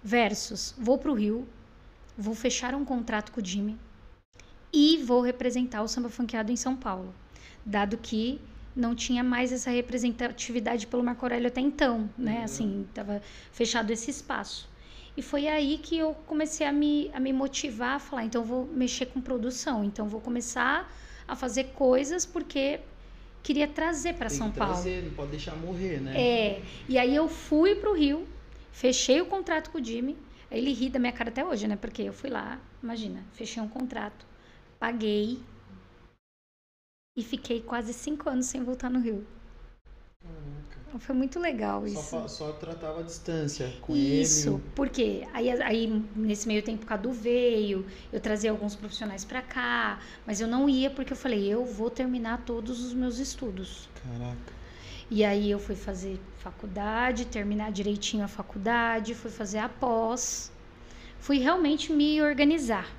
versus vou pro Rio, vou fechar um contrato com o Jimmy e vou representar o samba funkeado em São Paulo, dado que não tinha mais essa representatividade pelo Marco Aurélio até então, né? Assim, tava fechado esse espaço. E foi aí que eu comecei a me motivar a falar, então eu vou mexer com produção, então vou começar a fazer coisas porque queria trazer para São Paulo. Não pode deixar morrer, né? E aí eu fui pro Rio, fechei o contrato com o Jimmy, ele ri da minha cara até hoje, né? Porque eu fui lá, imagina, fechei um contrato, paguei, e fiquei quase 5 anos sem voltar no Rio. Caraca. Foi muito legal isso. Só tratava a distância com ele. Isso, porque aí nesse meio tempo o Cadu veio, eu trazia alguns profissionais pra cá, mas eu não ia porque eu falei, eu vou terminar todos os meus estudos. Caraca. E aí eu fui fazer faculdade, terminar direitinho a faculdade, fui fazer a pós, fui realmente me organizar.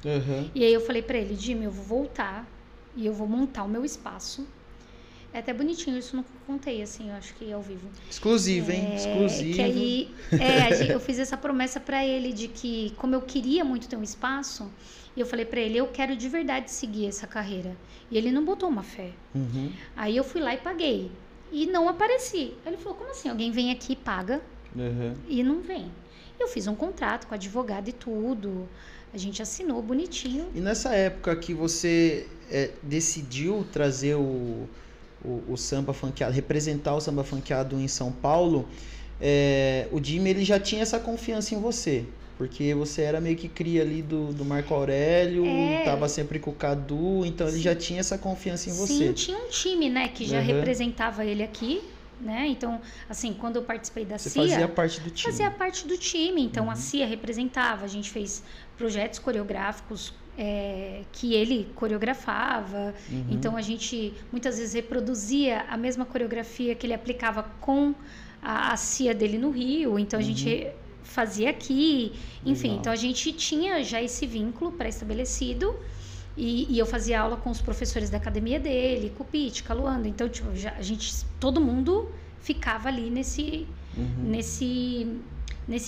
E aí eu falei pra ele, Jimmy, eu vou voltar. E eu vou montar o meu espaço. É até bonitinho, isso eu não contei, assim, eu acho que é ao vivo. Exclusivo, hein? Exclusivo. Que aí, eu fiz essa promessa pra ele de que, como eu queria muito ter um espaço, eu falei pra ele, eu quero de verdade seguir essa carreira. E ele não botou uma fé. Aí eu fui lá e paguei. E não apareci. Aí ele falou, como assim? Alguém vem aqui e paga e não vem. Eu fiz um contrato com advogado e tudo. A gente assinou bonitinho. E nessa época que você decidiu trazer o samba funkeado, representar o samba funkeado em São Paulo, o Jimmy ele já tinha essa confiança em você. Porque você era meio que cria ali do Marco Aurélio, tava sempre com o Cadu, então ele já tinha essa confiança em você. Sim, tinha um time, né, que já representava ele aqui. Né? Então, assim, quando eu participei da CIA... Você fazia parte do time. Fazia parte do time. Então, a CIA representava. A gente fez projetos coreográficos que ele coreografava. Então, a gente muitas vezes reproduzia a mesma coreografia que ele aplicava com a CIA dele no Rio. Então, a gente fazia aqui. Enfim, então a gente tinha já esse vínculo pré-estabelecido. E eu fazia aula com os professores da academia dele, com o Pete, com a Luanda. Então, tipo, todo mundo ficava ali nesse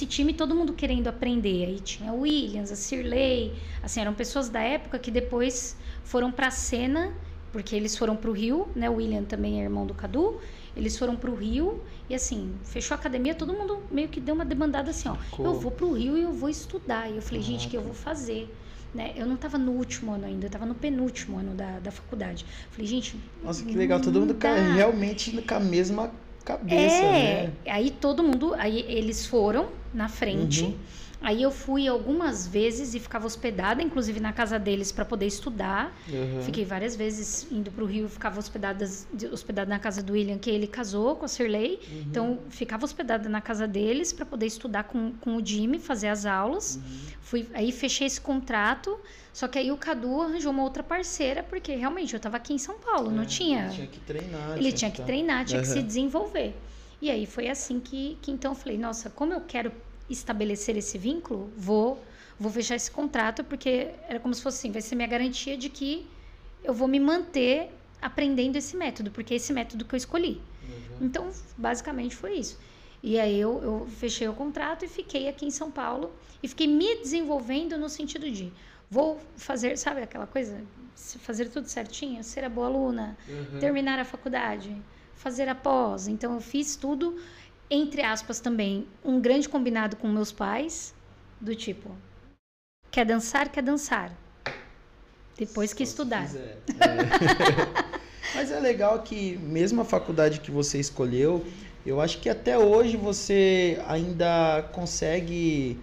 time, todo mundo querendo aprender. Aí tinha o Williams, a Cirlei, assim, eram pessoas da época que depois foram pra cena, porque eles foram pro Rio, né? O William também é irmão do Cadu. Eles foram pro Rio e, assim, fechou a academia, todo mundo meio que deu uma demandada assim, ó. Eu vou pro Rio e eu vou estudar. E eu falei, gente, o que eu vou fazer? Né? Eu não estava no último ano ainda, eu estava no penúltimo ano da faculdade. Falei, gente... Nossa, que legal, todo mundo realmente com a mesma cabeça, né? Aí todo mundo, aí eles foram na frente. Uhum. Aí eu fui algumas vezes e ficava hospedada, inclusive na casa deles, para poder estudar. Uhum. Fiquei várias vezes indo para o Rio, ficava hospedada na casa do William, que ele casou com a Cirlei. Uhum. Então, ficava hospedada na casa deles para poder estudar com o Jimmy, fazer as aulas. Aí fechei esse contrato, só que aí o Cadu arranjou uma outra parceira, porque realmente eu estava aqui em São Paulo, não tinha... Ele tinha que treinar. Ele tinha que treinar, tinha que Uhum. se desenvolver. E aí foi assim que então eu falei, nossa, como eu quero estabelecer esse vínculo, vou fechar esse contrato, porque era como se fosse assim, vai ser minha garantia de que eu vou me manter aprendendo esse método, porque é esse método que eu escolhi. Uhum. Então, basicamente foi isso. E aí eu fechei o contrato e fiquei aqui em São Paulo e fiquei me desenvolvendo no sentido de vou fazer, sabe aquela coisa, fazer tudo certinho, ser a boa aluna, terminar a faculdade, fazer a pós. Então eu fiz tudo, entre aspas também, um grande combinado com meus pais, do tipo, quer dançar, depois que estudar. Mas é legal que mesmo a faculdade que você escolheu, eu acho que até hoje você ainda consegue,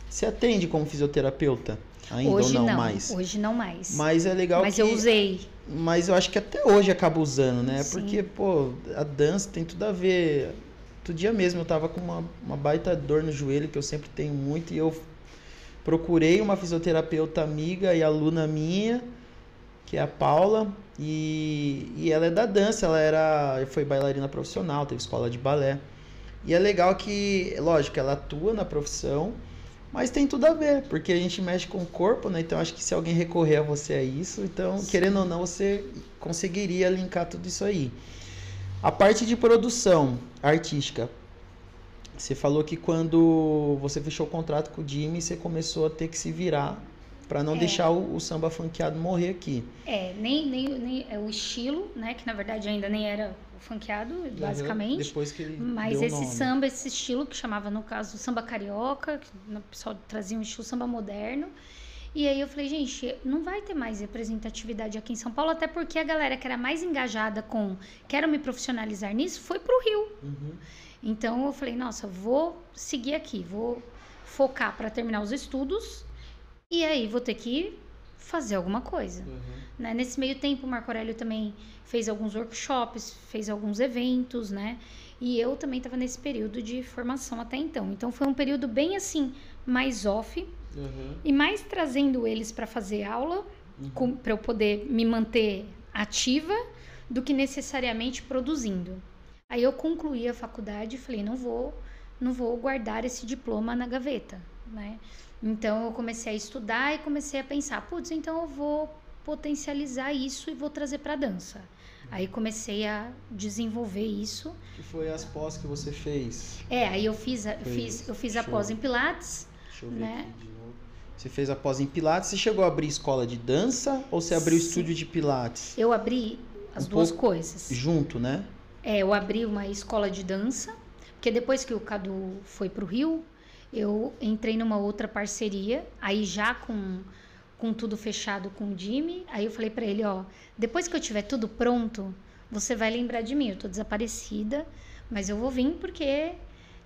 se atende como fisioterapeuta, ainda Hoje ou não não, mais. hoje não mais. Mas é legal Mas que... eu usei. Mas eu acho que até hoje acaba usando, né? Sim. Porque, pô, a dança tem tudo a ver. Outro dia mesmo eu tava com uma baita dor no joelho, que eu sempre tenho muito, e eu procurei uma fisioterapeuta amiga e aluna minha, que é a Paula, e ela é da dança, foi bailarina profissional, teve escola de balé. E é legal que, lógico, ela atua na profissão, mas tem tudo a ver, porque a gente mexe com o corpo, né? Então acho que se alguém recorrer a você é isso, então, Sim. querendo ou não, você conseguiria linkar tudo isso aí. A parte de produção artística, você falou que quando você fechou o contrato com o Jimmy, você começou a ter que se virar para não deixar o samba funkeado morrer aqui. Nem o estilo, né? Que na verdade ainda nem era o funkeado, basicamente. Depois que ele Mas deu o esse nome. samba, esse estilo que chamava, no caso, samba carioca, que o pessoal trazia um estilo samba moderno. E aí eu falei, gente, não vai ter mais representatividade aqui em São Paulo, até porque a galera que era mais engajada com quero me profissionalizar nisso, foi pro Rio. Uhum. Então eu falei, nossa, vou seguir aqui, vou focar para terminar os estudos e aí vou ter que fazer alguma coisa. Né? Nesse meio tempo, o Marco Aurélio também fez alguns workshops, fez alguns eventos, né? E eu também estava nesse período de formação até então. Então foi um período bem assim, mais off, e mais trazendo eles para fazer aula, para eu poder me manter ativa, do que necessariamente produzindo. Aí eu concluí a faculdade e falei, não vou guardar esse diploma na gaveta, né? Então eu comecei a estudar e comecei a pensar, putz, então eu vou potencializar isso e vou trazer para dança. Aí comecei a desenvolver isso. Que foi as pós que você fez? Aí eu fiz a pós em Pilates. Deixa eu ver né? aqui de novo. Você fez a pós em Pilates. Você chegou a abrir escola de dança ou você abriu Sim. estúdio de Pilates? Eu abri as duas pouco coisas. Junto, né? Eu abri uma escola de dança, porque depois que o Cadu foi pro Rio, eu entrei numa outra parceria, aí já com tudo fechado com o Jimmy. Aí eu falei pra ele, ó, depois que eu tiver tudo pronto, você vai lembrar de mim. Eu tô desaparecida, mas eu vou vir porque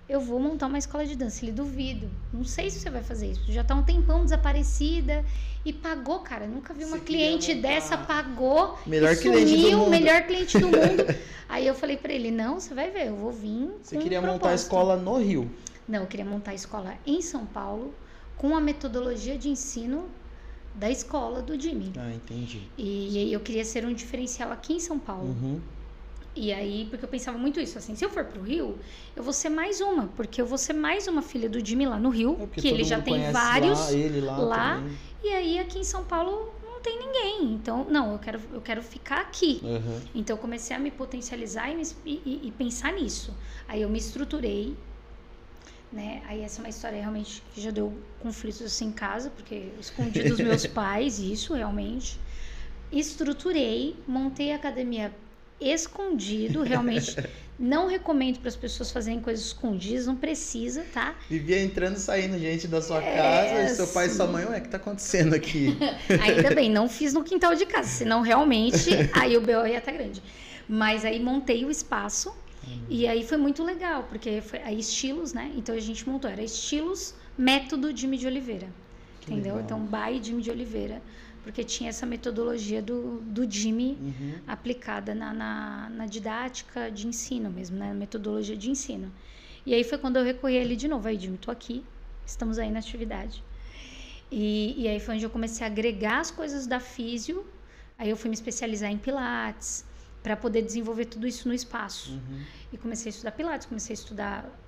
eu vou montar uma escola de dança. Ele, duvido, não sei se você vai fazer isso. Já tá um tempão desaparecida e pagou, cara. Nunca vi uma Você cliente queria montar- dessa, pagou, Melhor e cliente do sumiu, mundo. melhor cliente do mundo. Aí eu falei pra ele, não, você vai ver, eu vou vir. Você com queria um montar a propósito. escola no Rio. Não, eu queria montar a escola em São Paulo com a metodologia de ensino da escola do Jimmy. Ah, entendi. E eu queria ser um diferencial aqui em São Paulo. Uhum. E aí, porque eu pensava muito isso, assim, se eu for pro Rio, eu vou ser mais uma, porque eu vou ser mais uma filha do Jimmy lá no Rio, Porque que todo ele já mundo tem conhece vários lá, ele lá também. e aí aqui em São Paulo não tem ninguém. Então, não, eu quero ficar aqui. Uhum. Então eu comecei a me potencializar e pensar nisso. Aí eu me estruturei, né? Aí essa é uma história realmente que já deu conflitos assim em casa, porque eu escondi dos meus pais isso realmente. Estruturei, montei a academia escondido, realmente não recomendo para as pessoas fazerem coisas escondidas, não precisa, tá? Vivia entrando e saindo gente da sua casa, e seu pai e sua mãe, ué, o que tá acontecendo aqui? Ainda bem, não fiz no quintal de casa, senão realmente aí o B.O. ia estar grande. Mas aí montei o espaço E aí foi muito legal, porque foi aí estilos, né? Então a gente montou, era estilos, método Jimmy de Oliveira. Que Entendeu? legal. Então, by Jimmy de Oliveira. Porque tinha essa metodologia do Jimmy aplicada na didática de ensino mesmo, né? Metodologia de ensino. E aí foi quando eu recorri a ele de novo. Aí, Jimmy, tô aqui, estamos aí na atividade. E aí foi onde eu comecei a agregar as coisas da físio. Aí eu fui me especializar em pilates, para poder desenvolver tudo isso no espaço. E comecei a estudar pilates, comecei a estudar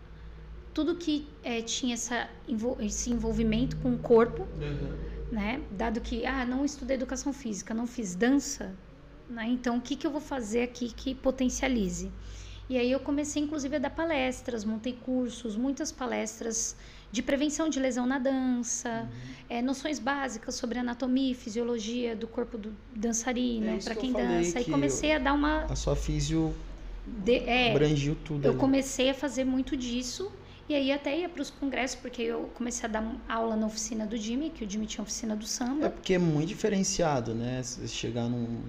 tudo que tinha esse envolvimento com o corpo, né? Dado que, não estudei educação física, não fiz dança, né? Então, o que eu vou fazer aqui que potencialize? E aí eu comecei, inclusive, a dar palestras, montei cursos, muitas palestras de prevenção de lesão na dança, noções básicas sobre anatomia e fisiologia do corpo do dançarino, para quem dança. E comecei a dar uma... A sua físio abrangiu tudo. Eu comecei a fazer muito disso. E aí até ia para os congressos, porque eu comecei a dar aula na oficina do Jimmy, que o Jimmy tinha oficina do samba. É porque é muito diferenciado, né? Você chegar numa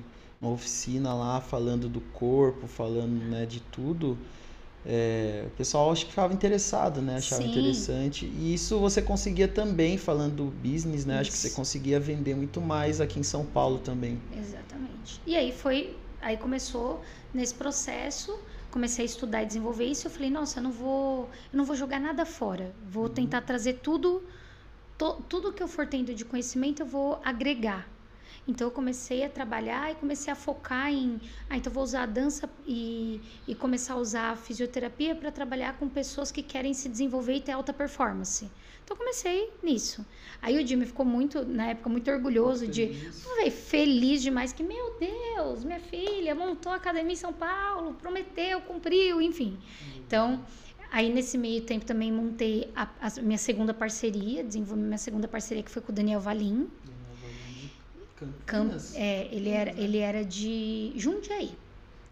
oficina lá falando do corpo, falando, né, de tudo, o pessoal acho que ficava interessado, né? Achava interessante. E isso você conseguia também, falando do business, né? Acho que você conseguia vender muito mais aqui em São Paulo também. Exatamente. E aí começou nesse processo... Comecei a estudar e desenvolver isso. Eu falei, nossa, eu não vou jogar nada fora. Vou tentar trazer tudo que eu for tendo de conhecimento, eu vou agregar. Então, eu comecei a trabalhar e comecei a focar então vou usar a dança e começar a usar a fisioterapia para trabalhar com pessoas que querem se desenvolver e ter alta performance. Então, eu comecei nisso. Aí o Jimmy ficou na época, muito orgulhoso feliz demais, que, meu Deus, minha filha montou a academia em São Paulo, prometeu, cumpriu, enfim. Então, aí nesse meio tempo também montei a minha segunda parceria, desenvolvi minha segunda parceria, que foi com o Daniel Valim. Campinas? Ele era de Jundiaí.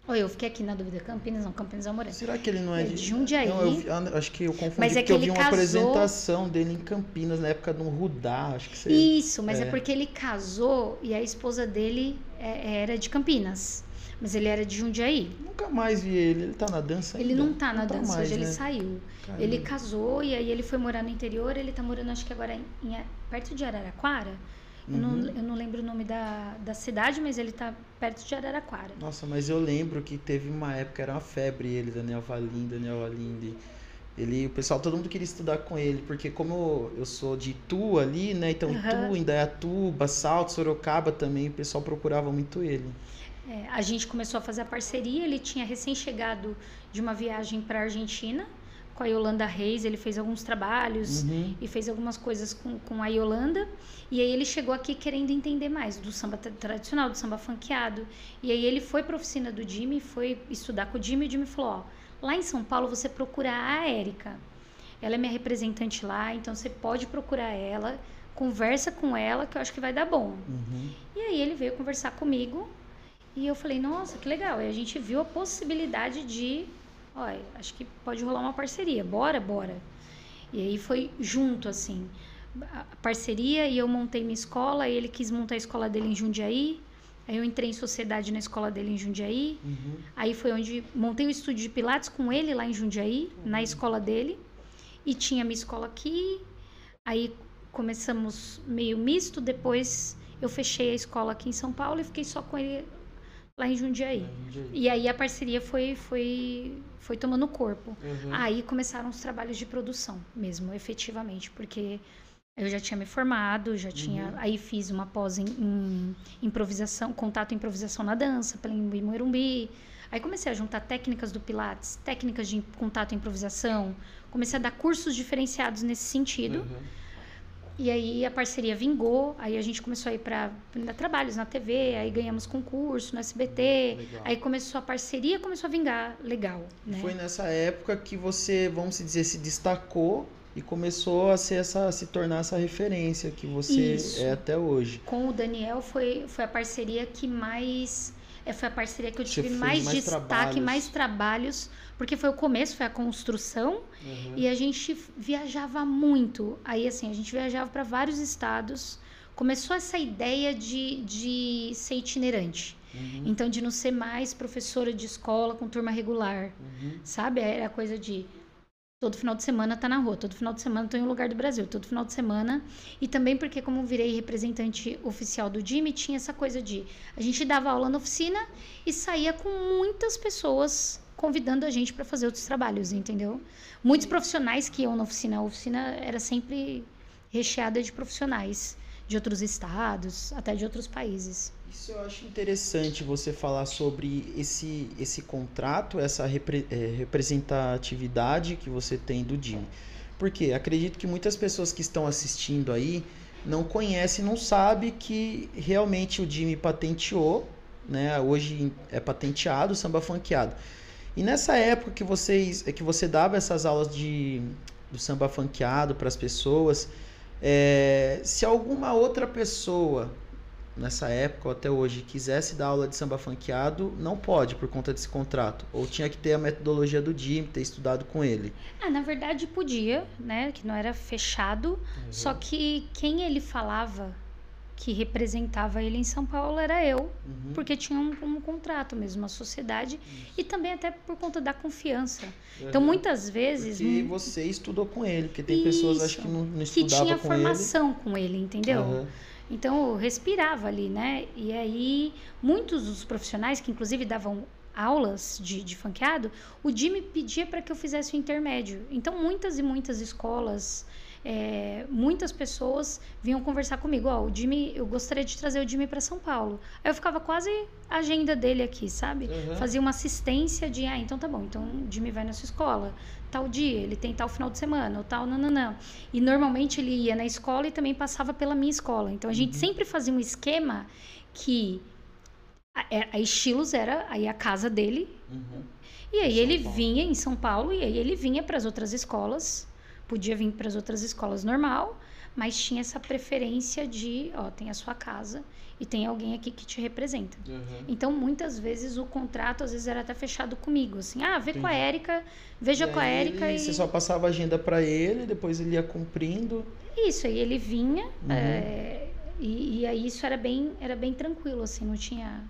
Olha, eu fiquei aqui na dúvida. Campinas é o Moreno. Será que ele não é de Jundiaí? Não, acho que eu confundi, mas porque eu vi uma apresentação dele em Campinas, na época do Rudá, acho que Isso, mas é porque ele casou e a esposa dele era de Campinas. Mas ele era de Jundiaí. Nunca mais vi ele. Ele tá na dança ainda? Ele não tá na dança, mais, hoje né? ele saiu. Caramba. Ele casou e aí ele foi morar no interior. Ele tá morando, acho que agora, perto de Araraquara. Eu não lembro o nome da cidade, mas ele tá perto de Araraquara. Nossa, mas eu lembro que teve uma época, era uma febre ele, Daniel Valim. O pessoal, todo mundo queria estudar com ele, porque como eu sou de Itu ali, né? Então Itu, Indaiatuba, Salto, Sorocaba também, o pessoal procurava muito ele. A gente começou a fazer a parceria, ele tinha recém-chegado de uma viagem para a Argentina, com a Yolanda Reis, ele fez alguns trabalhos e fez algumas coisas com a Yolanda. E aí ele chegou aqui querendo entender mais do samba tradicional, do samba funkeado. E aí ele foi para a oficina do Jimmy, foi estudar com o Jimmy, e o Jimmy falou, lá em São Paulo você procura a Érica. Ela é minha representante lá, então você pode procurar ela, conversa com ela que eu acho que vai dar bom. E aí ele veio conversar comigo e eu falei, nossa, que legal. E a gente viu a possibilidade de... Olha, acho que pode rolar uma parceria, bora. E aí foi junto, assim, a parceria, e eu montei minha escola, e ele quis montar a escola dele em Jundiaí, aí eu entrei em sociedade na escola dele em Jundiaí, aí foi onde montei o estúdio de Pilates com ele lá em Jundiaí, na escola dele, e tinha minha escola aqui, aí começamos meio misto, depois eu fechei a escola aqui em São Paulo e fiquei só com ele lá em Jundiaí. E aí a parceria foi tomando corpo. Aí começaram os trabalhos de produção mesmo, efetivamente, porque eu já tinha me formado, aí fiz uma pós em improvisação, contato e improvisação na dança, pela Morumbi. Aí comecei a juntar técnicas do Pilates, técnicas de contato e improvisação, comecei a dar cursos diferenciados nesse sentido. E aí a parceria vingou, aí a gente começou a ir para trabalhos na TV, aí ganhamos concurso no SBT, aí a parceria começou a vingar legal, né? Foi nessa época que você, vamos dizer, se destacou e começou a se tornar essa referência que você é até hoje. Com o Daniel foi a parceria que mais... foi a parceria que eu tive mais destaque, mais trabalhos, porque foi o começo, foi a construção, e a gente viajava muito. Aí, assim, a gente viajava para vários estados começou essa ideia de ser itinerante. Então, de não ser mais professora de escola com turma regular, sabe? Era coisa de todo final de semana tá na rua, todo final de semana tô em um lugar do Brasil, todo final de semana. E também porque, como virei representante oficial do DIME, tinha essa coisa de... A gente dava aula na oficina e saía com muitas pessoas convidando a gente para fazer outros trabalhos, entendeu? Muitos profissionais que iam na oficina. A oficina era sempre recheada de profissionais de outros estados, até de outros países. Isso eu acho interessante você falar sobre esse contrato, essa representatividade que você tem do DIME. Porque acredito que muitas pessoas que estão assistindo aí não conhecem, não sabem que realmente o DIME patenteou, né? Hoje é patenteado o samba funkeado. E nessa época que você dava essas aulas do samba funkeado para as pessoas, se alguma outra pessoa nessa época ou até hoje quisesse dar aula de samba funkeado, não pode por conta desse contrato, ou tinha que ter a metodologia do DIME, ter estudado com ele? Na verdade podia, né, que não era fechado, só que quem ele falava que representava ele em São Paulo era eu, porque tinha um contrato mesmo, uma sociedade, e também até por conta da confiança. Então, muitas vezes... Porque você estudou com ele, porque tem pessoas, acho que não estudavam que tinha com formação com ele, entendeu? Então, eu respirava ali, né? E aí, muitos dos profissionais, que inclusive davam aulas de funkeado, o DIME pedia para que eu fizesse o intermédio. Então, muitas e muitas escolas... muitas pessoas vinham conversar comigo, o DIME, eu gostaria de trazer o DIME para São Paulo. Aí eu ficava quase a agenda dele aqui, sabe? Fazia uma assistência de, então tá bom, então o DIME vai na sua escola, tal dia, ele tem tal final de semana, ou tal, não. E normalmente ele ia na escola e também passava pela minha escola. Então a gente sempre fazia um esquema que a Estilos era aí a casa dele, e aí ele vinha em São Paulo, e aí ele vinha para as outras escolas. Podia vir para as outras escolas normal, mas tinha essa preferência de, tem a sua casa e tem alguém aqui que te representa. Então, muitas vezes, o contrato, às vezes, era até fechado comigo, assim, vê com a Érica, veja com a Érica e... Você só passava a agenda para ele, depois ele ia cumprindo. Isso, aí ele vinha, e aí isso era bem tranquilo, assim, não tinha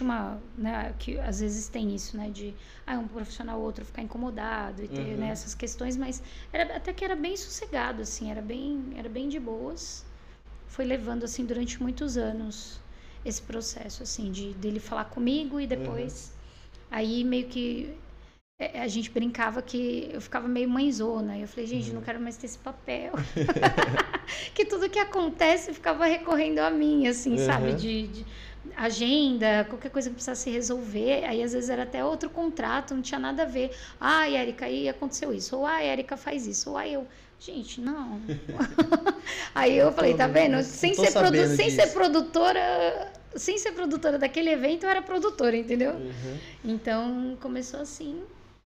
uma, né, que às vezes tem isso, né, de um profissional ou outro ficar incomodado e ter, né, essas questões, mas até que era bem sossegado, assim, era bem de boas. Foi levando, assim, durante muitos anos esse processo, assim, dele falar comigo e depois, aí meio que a gente brincava que eu ficava meio mãezona, e eu falei, gente, não quero mais ter esse papel. Que tudo que acontece ficava recorrendo a mim, assim, sabe, de agenda, qualquer coisa que precisasse resolver, aí às vezes era até outro contrato, não tinha nada a ver. Érica, aí aconteceu isso, ou Érica faz isso, ou eu, gente, não. Aí eu falei, tá vendo? Sem ser produtora daquele evento, eu era produtora, entendeu? Então começou assim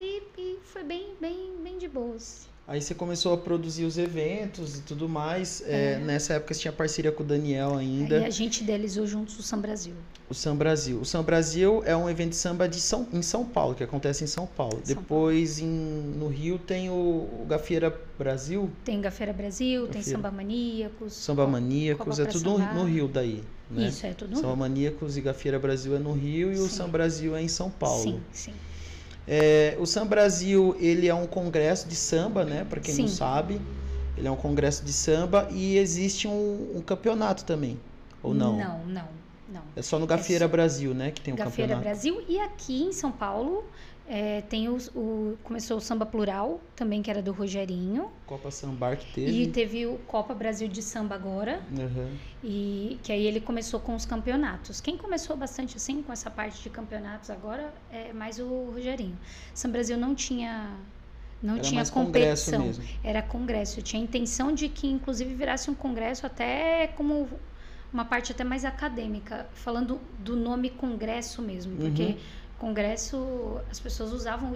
e foi bem de boas. Aí você começou a produzir os eventos e tudo mais. Nessa época você tinha parceria com o Daniel ainda. E a gente idealizou juntos o Sam Brasil. O Sam Brasil. O Sam Brasil é um evento de samba em São Paulo, que acontece em São Paulo. Depois no Rio tem o Gafieira Brasil. Tem Gafieira Brasil, tem Samba Maníacos. Samba Maníacos, é tudo no Rio daí. Né? Isso, é tudo no Samba Maníacos e Gafieira Brasil é no Rio e o Sam Brasil é em São Paulo. Sim. O Sam Brasil, ele é um congresso de samba, né? Para quem não sabe, ele é um congresso de samba e existe um campeonato também, ou não? Não. É só no Gafieira Brasil, né? Que tem o Gafieira campeonato. Brasil, e aqui em São Paulo tem começou o Samba Plural, também, que era do Rogerinho. Copa Sambar que teve. E teve o Copa Brasil de Samba agora. E que aí ele começou com os campeonatos. Quem começou bastante assim com essa parte de campeonatos agora é mais o Rogerinho. Samba Brasil não tinha competição. Mesmo. Era congresso. Eu tinha a intenção de que inclusive virasse um congresso até como uma parte até mais acadêmica, falando do nome congresso mesmo, porque congresso, as pessoas utilizavam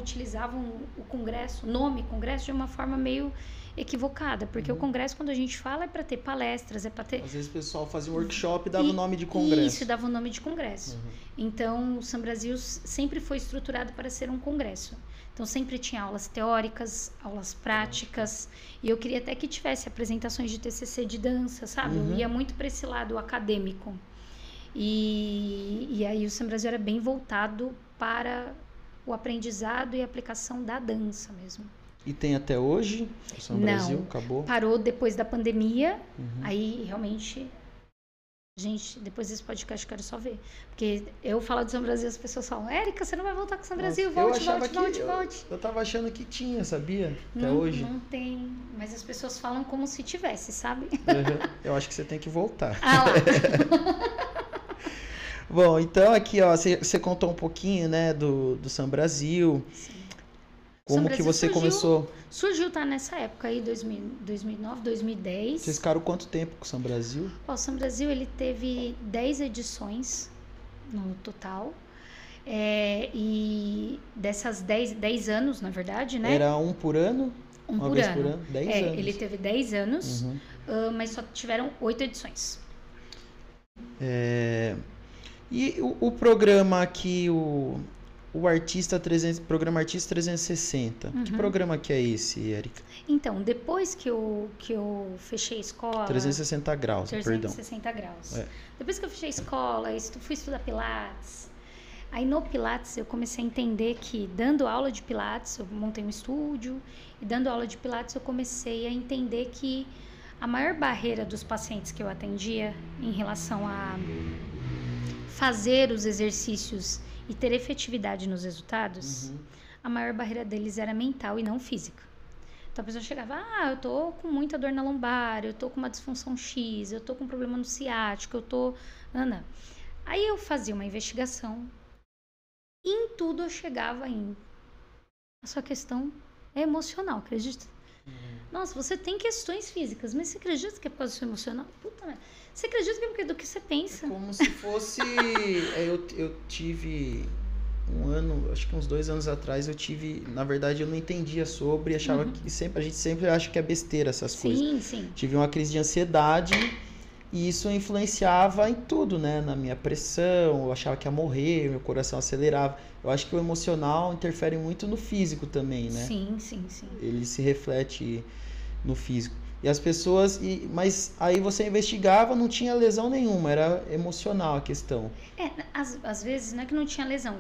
o nome congresso de uma forma meio equivocada, porque o congresso, quando a gente fala, é para ter palestras, é para ter... Às vezes o pessoal fazia um workshop e dava o nome de congresso. Isso, dava o nome de congresso. Então, o Sam Brasil sempre foi estruturado para ser um congresso. Então sempre tinha aulas teóricas, aulas práticas, e eu queria até que tivesse apresentações de TCC de dança, sabe? Eu ia muito para esse lado acadêmico. E aí o Sam Brasil era bem voltado para o aprendizado e aplicação da dança mesmo. E tem até hoje? O Sam Brasil acabou? Parou depois da pandemia, aí realmente... Gente, depois desse podcast eu quero só ver. Porque eu falo de São Brasil, as pessoas falam, Érica, você não vai voltar com São Brasil, volte. Eu tava achando que tinha, sabia? Até não, hoje. Não tem, mas as pessoas falam como se tivesse, sabe? Eu acho que você tem que voltar. Ah lá. Bom, então aqui, ó, você contou um pouquinho, né, do São Brasil. Sim. Como que você começou? Surgiu, tá, nessa época aí, 2009, 2010. Vocês ficaram quanto tempo com o São Brasil? O São Brasil, ele teve 10 edições no total. E dessas 10 anos, na verdade, né? Era um por ano? Uma vez por ano. 10 anos. Ele teve 10 anos, mas só tiveram 8 edições. E o programa aqui, o Artista 300, programa Artista 360. Que programa que é esse, Érica? Então, depois que eu fechei a escola... 360 graus, 360 graus. Depois que eu fechei a escola, fui estudar Pilates. Aí no Pilates eu comecei a entender que dando aula de Pilates, eu montei um estúdio, e dando aula de Pilates eu comecei a entender que a maior barreira dos pacientes que eu atendia em relação a fazer os exercícios e ter efetividade nos resultados, a maior barreira deles era mental e não física. Então a pessoa chegava, eu tô com muita dor na lombar, eu tô com uma disfunção X, eu tô com um problema no ciático, eu tô... Aí eu fazia uma investigação e em tudo eu chegava em... A sua questão é emocional, acredita? Nossa, você tem questões físicas, mas você acredita que é por causa do seu emocional? Puta merda. Você acredita que é porque do que você pensa? É como se fosse... eu tive um ano, acho que uns 2 anos atrás, na verdade eu não entendia sobre, achava que a gente sempre acha que é besteira essas coisas. Sim. Tive uma crise de ansiedade e isso influenciava em tudo, né? Na minha pressão, eu achava que ia morrer, meu coração acelerava. Eu acho que o emocional interfere muito no físico também, né? Sim. Ele se reflete no físico. E as pessoas... Mas aí você investigava, não tinha lesão nenhuma, era emocional a questão. Às vezes não é que não tinha lesão,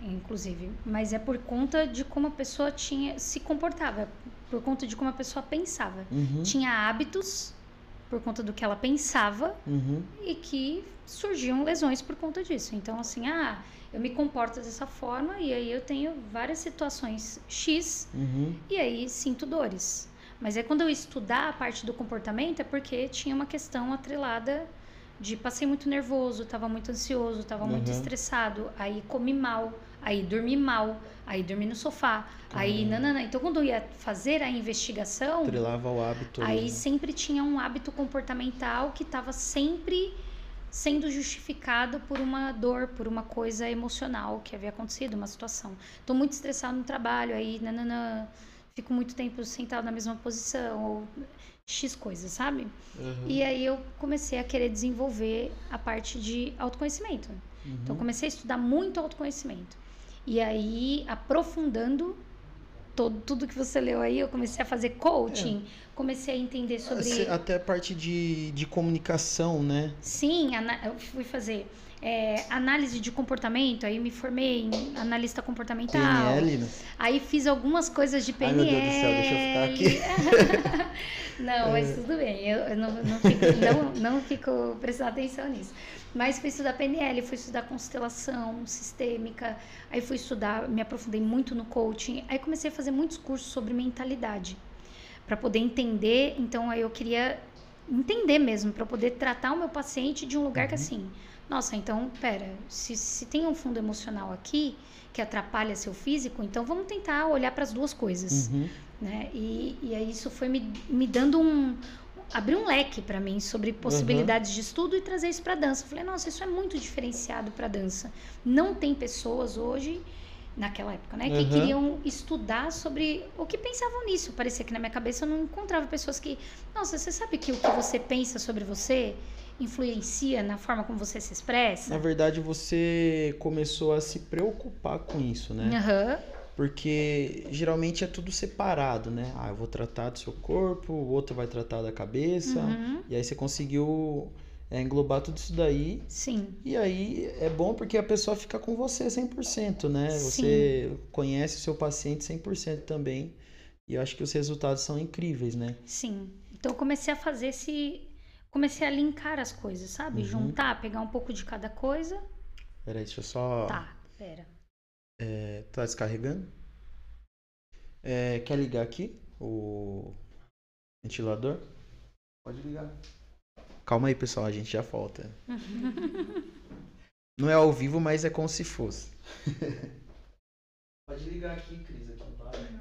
inclusive, mas é por conta de como a pessoa se comportava, por conta de como a pessoa pensava. Tinha hábitos por conta do que ela pensava e que surgiam lesões por conta disso. Então, assim, eu me comporto dessa forma e aí eu tenho várias situações X e aí sinto dores. Mas aí quando eu estudar a parte do comportamento é porque tinha uma questão atrelada de passei muito nervoso, estava muito ansioso, estava muito estressado, aí comi mal, aí dormi mal, aí dormi no sofá, aí nanana. Então quando eu ia fazer a investigação, atrelava o hábito. Aí sempre tinha um hábito comportamental que estava sempre sendo justificado por uma dor, por uma coisa emocional que havia acontecido, uma situação. Estou muito estressado no trabalho, aí fico muito tempo sentado na mesma posição, ou X coisas, sabe? E aí eu comecei a querer desenvolver a parte de autoconhecimento. Então comecei a estudar muito autoconhecimento. E aí, aprofundando tudo que você leu aí, eu comecei a fazer coaching, comecei a entender sobre... Até a parte de comunicação, né? Sim, eu fui fazer análise de comportamento, aí me formei em analista comportamental. PNL, né? Aí fiz algumas coisas de PNL. Ai, meu Deus do céu, deixa eu ficar aqui. Não, mas tudo bem, eu não fico prestando atenção nisso. Mas fui estudar PNL, fui estudar constelação sistêmica, aí fui estudar, me aprofundei muito no coaching, aí comecei a fazer muitos cursos sobre mentalidade, para poder entender. Então aí eu queria entender mesmo, para poder tratar o meu paciente de um lugar que assim, nossa, então, se tem um fundo emocional aqui que atrapalha seu físico, então vamos tentar olhar para as duas coisas, né? E aí isso foi me dando abrir um leque para mim sobre possibilidades de estudo e trazer isso para dança. Eu falei, nossa, isso é muito diferenciado para dança. Não tem pessoas hoje, naquela época, né, que queriam estudar sobre o que pensavam nisso. Parecia que na minha cabeça eu não encontrava pessoas que, nossa, você sabe que o que você pensa sobre você influencia na forma como você se expressa? Na verdade, você começou a se preocupar com isso, né? Aham. Porque geralmente é tudo separado, né? Ah, eu vou tratar do seu corpo, o outro vai tratar da cabeça. Uhum. E aí você conseguiu englobar tudo isso daí. Sim. E aí é bom porque a pessoa fica com você 100%, né? Sim. Você conhece o seu paciente 100% também. E eu acho que os resultados são incríveis, né? Sim. Então eu comecei a fazer comecei a linkar as coisas, sabe? Juntar, pegar um pouco de cada coisa. Peraí, deixa eu só... Tá, pera. Tá descarregando? Quer ligar aqui o ventilador? Pode ligar. Calma aí, pessoal, a gente já volta. Não é ao vivo, mas é como se fosse. Pode ligar aqui, Cris, aqui embaixo.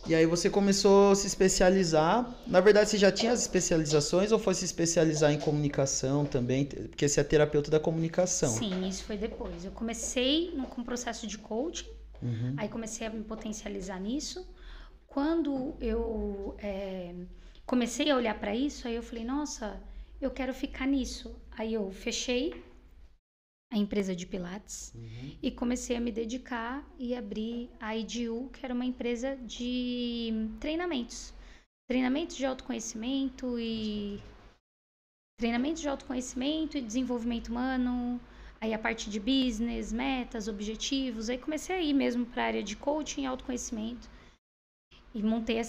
E aí você começou a se especializar. Na verdade, você já tinha as especializações ou foi se especializar em comunicação também? Porque você é terapeuta da comunicação. Sim, isso foi depois. Eu comecei com o processo de coaching, aí comecei a me potencializar nisso. Quando eu comecei a olhar para isso, aí eu falei, nossa, eu quero ficar nisso. Aí eu fechei a empresa de Pilates e comecei a me dedicar e abrir a IDU, que era uma empresa de treinamentos. Treinamentos de autoconhecimento e desenvolvimento humano, aí a parte de business, metas, objetivos. Aí comecei a ir mesmo para a área de coaching e autoconhecimento. E montei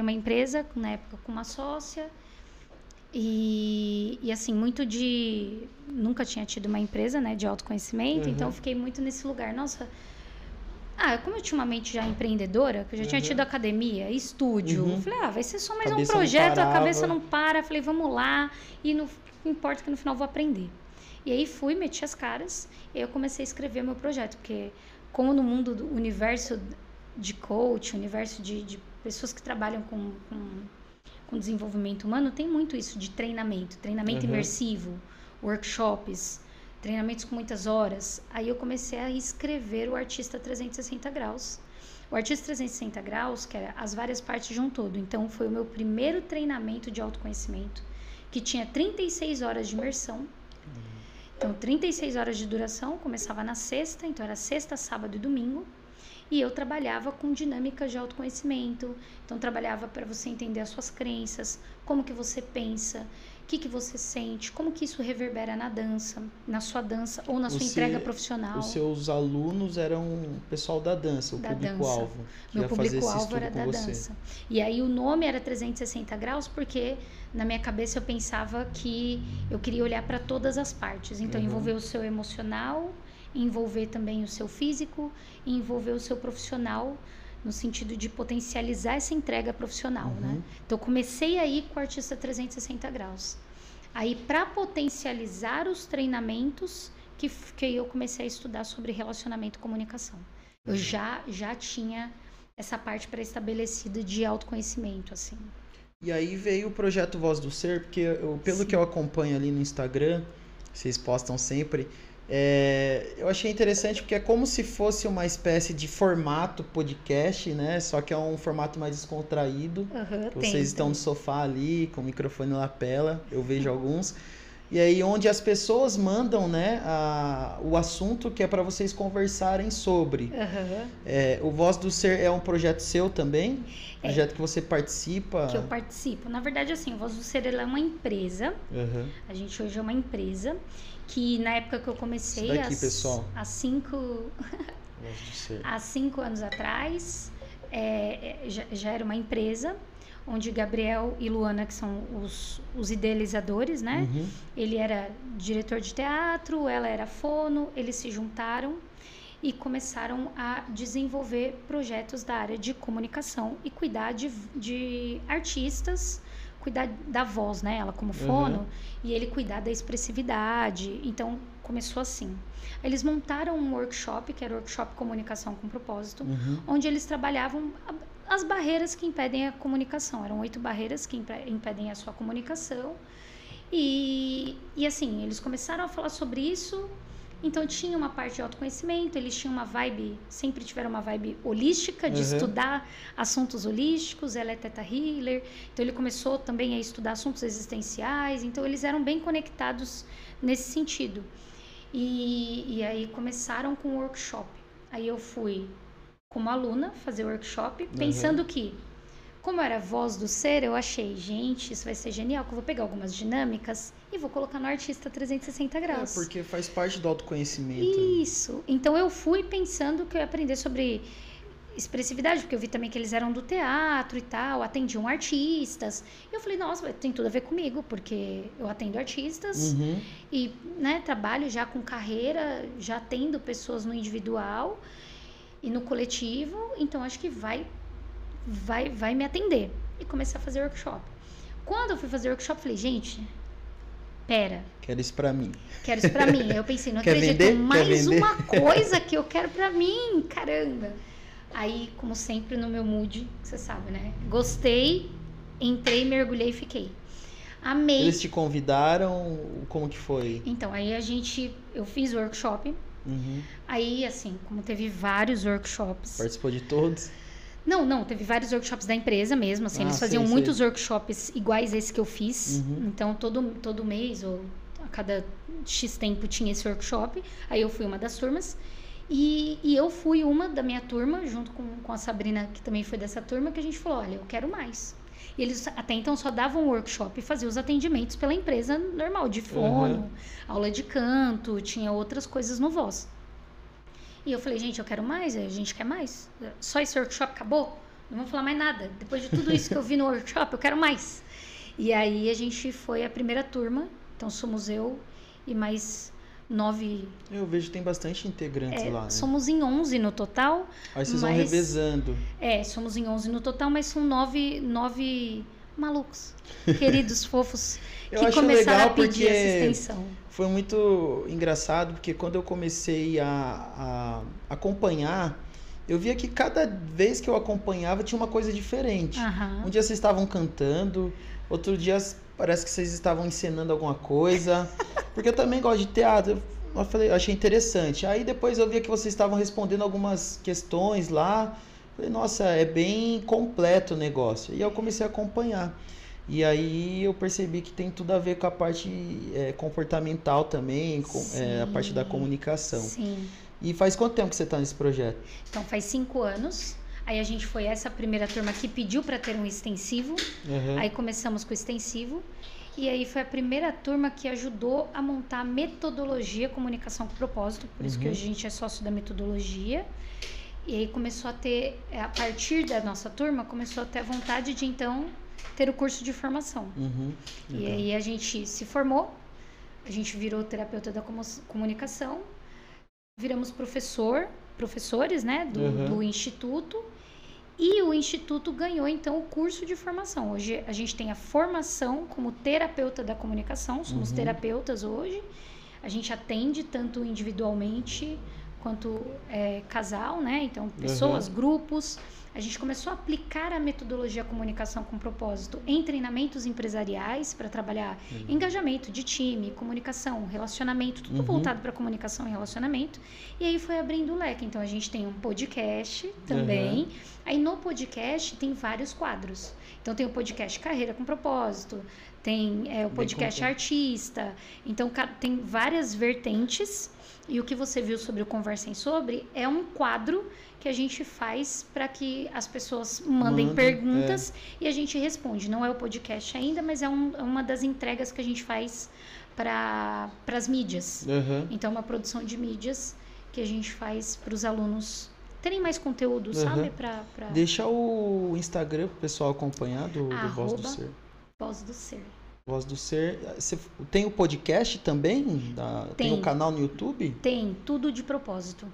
uma empresa, na época, com uma sócia. E assim, nunca tinha tido uma empresa, né, de autoconhecimento, então eu fiquei muito nesse lugar. Nossa, como eu tinha uma mente já empreendedora, que eu já tinha tido academia, estúdio, eu falei, vai ser só mais um projeto, a cabeça não para. Falei, vamos lá, e não importa que no final eu vou aprender. E aí meti as caras, e aí eu comecei a escrever meu projeto, porque como no mundo do universo de coach, universo de pessoas que trabalham com desenvolvimento humano, tem muito isso de treinamento imersivo, workshops, treinamentos com muitas horas. Aí eu comecei a escrever o Artista 360 Graus. O Artista 360 Graus, que era as várias partes de um todo. Então, foi o meu primeiro treinamento de autoconhecimento, que tinha 36 horas de imersão. Então, 36 horas de duração, começava na sexta, então era sexta, sábado e domingo. E eu trabalhava com dinâmicas de autoconhecimento. Então, trabalhava para você entender as suas crenças, como que você pensa, o que você sente, como que isso reverbera na dança, na sua dança ou na sua entrega profissional. Os seus alunos eram o pessoal da dança, o público-alvo. Meu público-alvo era da dança. E aí o nome era 360 graus porque na minha cabeça eu pensava que eu queria olhar para todas as partes. Então, envolver o seu emocional, envolver também o seu físico e envolver o seu profissional no sentido de potencializar essa entrega profissional, né? Então, comecei aí com o Artista 360 Graus. Aí, para potencializar os treinamentos, que eu comecei a estudar sobre relacionamento e comunicação. Eu já tinha essa parte pré-estabelecida de autoconhecimento, assim. E aí veio o projeto Voz do Ser, porque pelo que eu acompanho ali no Instagram, vocês postam sempre... eu achei interessante porque é como se fosse uma espécie de formato podcast, né? Só que é um formato mais descontraído. Vocês estão no sofá ali, com o microfone na lapela, eu vejo alguns. E aí onde as pessoas mandam, né, o assunto que é para vocês conversarem sobre. O Voz do Ser é um projeto seu também? Projeto que você participa? Que eu participo. Na verdade, assim, o Voz do Ser é uma empresa. A gente hoje é uma empresa que na época que eu comecei, isso daqui, pessoal. há 5 anos atrás, já era uma empresa onde Gabriel e Luana, que são os idealizadores, né? Ele era diretor de teatro, ela era fono, eles se juntaram e começaram a desenvolver projetos da área de comunicação e cuidar de artistas, cuidar da voz, né? Ela como fono, e ele cuidar da expressividade. Então, começou assim. Eles montaram um workshop, que era o Workshop Comunicação com Propósito, onde eles trabalhavam as barreiras que impedem a comunicação. Eram 8 barreiras que impedem a sua comunicação. E assim, eles começaram a falar sobre isso Então tinha uma parte de autoconhecimento, eles tinham uma vibe, sempre tiveram uma vibe holística, de estudar assuntos holísticos, ela é Theta Healer, então ele começou também a estudar assuntos existenciais, então eles eram bem conectados nesse sentido. E aí começaram com o workshop. Aí eu fui como aluna fazer workshop, pensando que, como eu era voz do ser, eu achei, gente, isso vai ser genial, que eu vou pegar algumas dinâmicas e vou colocar no Artista 360 graus. Porque faz parte do autoconhecimento. Isso. Então eu fui pensando que eu ia aprender sobre expressividade, porque eu vi também que eles eram do teatro e tal, atendiam artistas. E eu falei, nossa, tem tudo a ver comigo, porque eu atendo artistas e, né, trabalho já com carreira, já atendo pessoas no individual e no coletivo, então acho que vai me atender. E comecei a fazer workshop. Quando eu fui fazer workshop, eu falei, gente, pera. Quero isso pra mim. Quero isso pra mim. Aí eu pensei, não Quer acredito, vender? mais uma coisa que eu quero pra mim, caramba. Aí, como sempre, no meu mood, você sabe, né? Gostei, entrei, mergulhei e fiquei. Amei. Eles te convidaram? Como que foi? Então, aí eu fiz workshop. Aí, assim, como teve vários workshops. Participou de todos? Não, teve vários workshops da empresa mesmo, assim, eles faziam muitos workshops iguais a esse que eu fiz, então todo mês ou a cada X tempo tinha esse workshop, aí eu fui uma das turmas, e eu fui uma da minha turma, junto com a Sabrina, que também foi dessa turma, que a gente falou, olha, eu quero mais. E eles até então só davam workshop e faziam os atendimentos pela empresa normal, de fono, aula de canto, tinha outras coisas no Voz. E eu falei, gente, eu quero mais, a gente quer mais. Só esse workshop acabou? Não vamos falar mais nada. Depois de tudo isso que eu vi no workshop, eu quero mais. E aí a gente foi a primeira turma, então somos eu e mais 9... Eu vejo que tem bastante integrantes lá, né? Somos em 11 no total. Aí vocês vão revezando. Somos em 11 no total, mas são 9 malucos, queridos, fofos, que começaram a pedir essa extensão. Foi muito engraçado, porque quando eu comecei a acompanhar, eu via que cada vez que eu acompanhava tinha uma coisa diferente. Um dia vocês estavam cantando, outro dia parece que vocês estavam encenando alguma coisa, porque eu também gosto de teatro, eu achei interessante. Aí depois eu via que vocês estavam respondendo algumas questões lá, falei, nossa, é bem completo o negócio. E eu comecei a acompanhar. E aí eu percebi que tem tudo a ver com a parte comportamental também, a parte da comunicação. Sim. E faz quanto tempo que você está nesse projeto? Então faz 5 anos. Aí a gente foi essa primeira turma que pediu para ter um extensivo. Aí começamos com o extensivo. E aí foi a primeira turma que ajudou a montar a metodologia Comunicação com Propósito. Por isso que hoje a gente é sócio da metodologia. E aí começou a ter, a partir da nossa turma, começou a ter a vontade de então ter o curso de formação. E aí a gente se formou, a gente virou terapeuta da comunicação, viramos professores, né, do Instituto, e o Instituto ganhou então o curso de formação. Hoje a gente tem a formação como terapeuta da comunicação, somos terapeutas hoje, a gente atende tanto individualmente quanto casal, né, então pessoas, grupos. A gente começou a aplicar a metodologia Comunicação com Propósito em treinamentos empresariais para trabalhar engajamento de time, comunicação, relacionamento, tudo voltado para comunicação e relacionamento. E aí foi abrindo o leque. Então a gente tem um podcast também. Aí no podcast tem vários quadros. Então tem o podcast Carreira com Propósito, tem o podcast Artista. Então tem várias vertentes. E o que você viu sobre o Conversem Sobre é um quadro que a gente faz para que as pessoas mandem perguntas e a gente responde. Não é o podcast ainda, mas é uma das entregas que a gente faz para as mídias. Então, é uma produção de mídias que a gente faz para os alunos terem mais conteúdo, sabe? Deixa o Instagram para o pessoal acompanhar do Voz do Ser. Voz do Ser. Voz do Ser. Você tem o podcast também? Tem o canal no YouTube? Tem, Tudo de Propósito.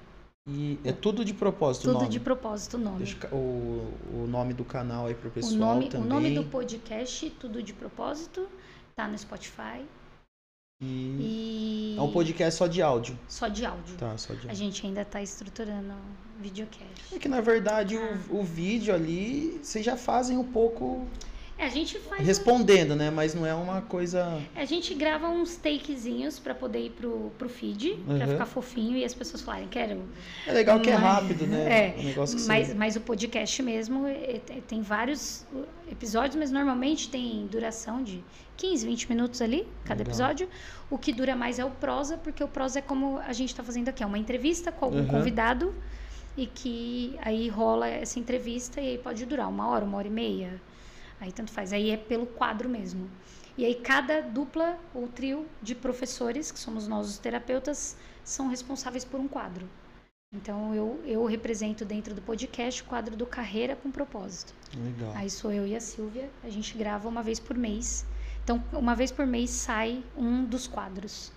E é Tudo de Propósito o nome? Tudo de Propósito o nome. Deixa o nome do canal aí pro pessoal também. O nome do podcast, Tudo de Propósito, tá no Spotify. E... É um podcast só de áudio? Só de áudio. Tá, só de áudio. A gente ainda tá estruturando videocast. É que, na verdade, o vídeo ali, vocês já fazem um pouco... A gente faz respondendo, né? Mas não é uma coisa... A gente grava uns takezinhos pra poder ir pro feed, pra ficar fofinho e as pessoas falarem, quero... É legal que é rápido, né? É, um negócio que mas o podcast mesmo tem vários episódios, mas normalmente tem duração de 15, 20 minutos ali, cada episódio. O que dura mais é o prosa, porque o prosa é como a gente tá fazendo aqui, é uma entrevista com algum convidado e que aí rola essa entrevista e aí pode durar 1 hora, 1 hora e meia. Aí tanto faz, aí é pelo quadro mesmo. E aí cada dupla ou trio de professores, que somos nós os terapeutas, são responsáveis por um quadro. Então eu represento dentro do podcast o quadro do Carreira com Propósito. Legal. Aí sou eu e a Silvia, a gente grava 1 vez por mês. Então 1 vez por mês sai um dos quadros.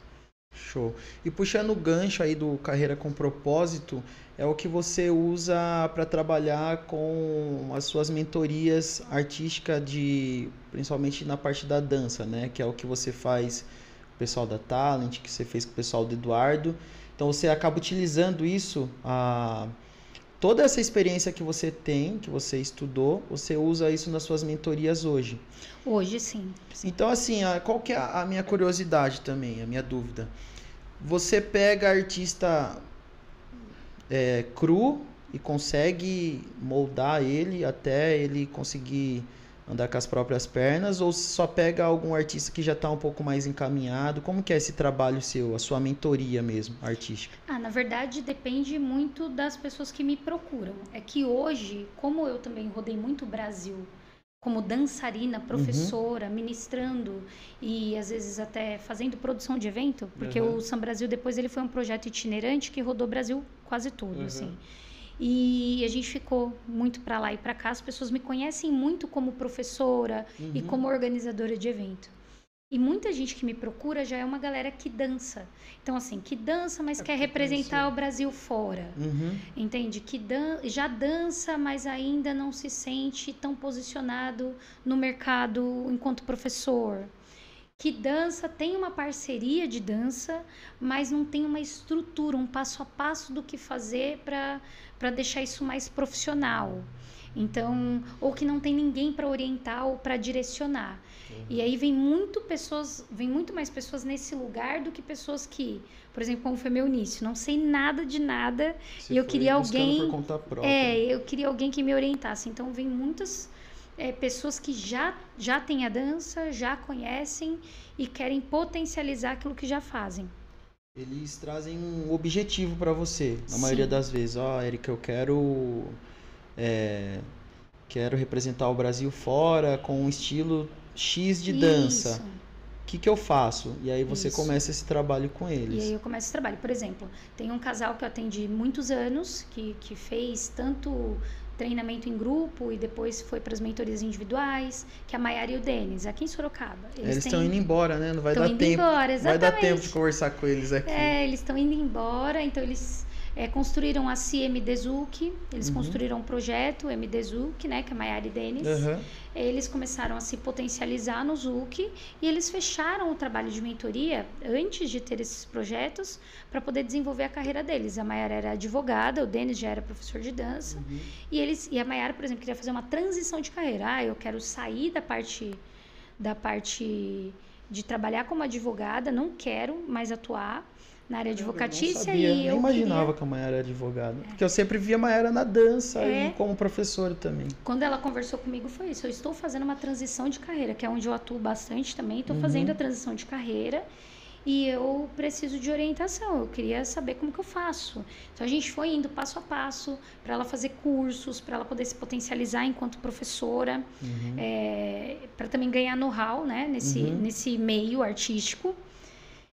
Show. E puxando o gancho aí do Carreira com Propósito, é o que você usa para trabalhar com as suas mentorias artísticas, principalmente na parte da dança, né? Que é o que você faz com o pessoal da Talent, que você fez com o pessoal do Eduardo. Então você acaba utilizando isso, toda essa experiência que você tem, que você estudou, você usa isso nas suas mentorias hoje. Hoje, sim. Então, assim, qual que é a minha curiosidade também, a minha dúvida? Você pega artista cru e consegue moldar ele até ele conseguir andar com as próprias pernas, ou só pega algum artista que já está um pouco mais encaminhado? Como que é esse trabalho seu, a sua mentoria mesmo, artística? Na verdade, depende muito das pessoas que me procuram. É que hoje, como eu também rodei muito o Brasil, como dançarina, professora, ministrando e às vezes até fazendo produção de evento, porque o Sam Brasil depois ele foi um projeto itinerante que rodou o Brasil quase todo, assim. E a gente ficou muito para lá e para cá. As pessoas me conhecem muito como professora e como organizadora de evento. E muita gente que me procura já é uma galera que dança. Então, assim, que dança, mas quer representar o Brasil fora. Entende? Que já dança, mas ainda não se sente tão posicionado no mercado enquanto professor. Que dança, tem uma parceria de dança, mas não tem uma estrutura, um passo a passo do que fazer para deixar isso mais profissional. Então, ou que não tem ninguém para orientar ou para direcionar. E aí vem muito mais pessoas nesse lugar do que pessoas que, por exemplo, como foi meu início, não sei nada de nada. Você e eu queria alguém, por conta própria. eu queria alguém que me orientasse. Então vem muitas pessoas que já têm a dança, já conhecem e querem potencializar aquilo que já fazem. Eles trazem um objetivo para você, na maioria das vezes. Érica, eu quero representar o Brasil fora com um estilo X de dança. O que eu faço? E aí você começa esse trabalho com eles. E aí eu começo esse trabalho. Por exemplo, tem um casal que eu atendi muitos anos, que fez tanto treinamento em grupo e depois foi para as mentorias individuais, que é a Maiara e o Denis, aqui em Sorocaba. Eles estão indo embora, né? Não vai dar tempo. Embora, exatamente. Vai dar tempo de conversar com eles aqui. Eles estão indo embora, então eles construíram a CMD Zuc, eles construíram um projeto, o MD Zuc, né, que é Maiara e Denis. Eles começaram a se potencializar no Zuc e eles fecharam o trabalho de mentoria antes de ter esses projetos para poder desenvolver a carreira deles. A Maiara era advogada, o Denis já era professor de dança e a Maiara, por exemplo, queria fazer uma transição de carreira. Eu quero sair da parte de trabalhar como advogada, não quero mais atuar na área advocatícia. Eu nem imaginava que a Maiara era advogada. Porque eu sempre via a Maiara na dança e como professora também. Quando ela conversou comigo foi isso. Eu estou fazendo uma transição de carreira, que é onde eu atuo bastante também. Estou fazendo a transição de carreira e eu preciso de orientação. Eu queria saber como que eu faço. Então a gente foi indo passo a passo para ela fazer cursos, para ela poder se potencializar enquanto professora, para também ganhar know-how, né, nesse meio artístico.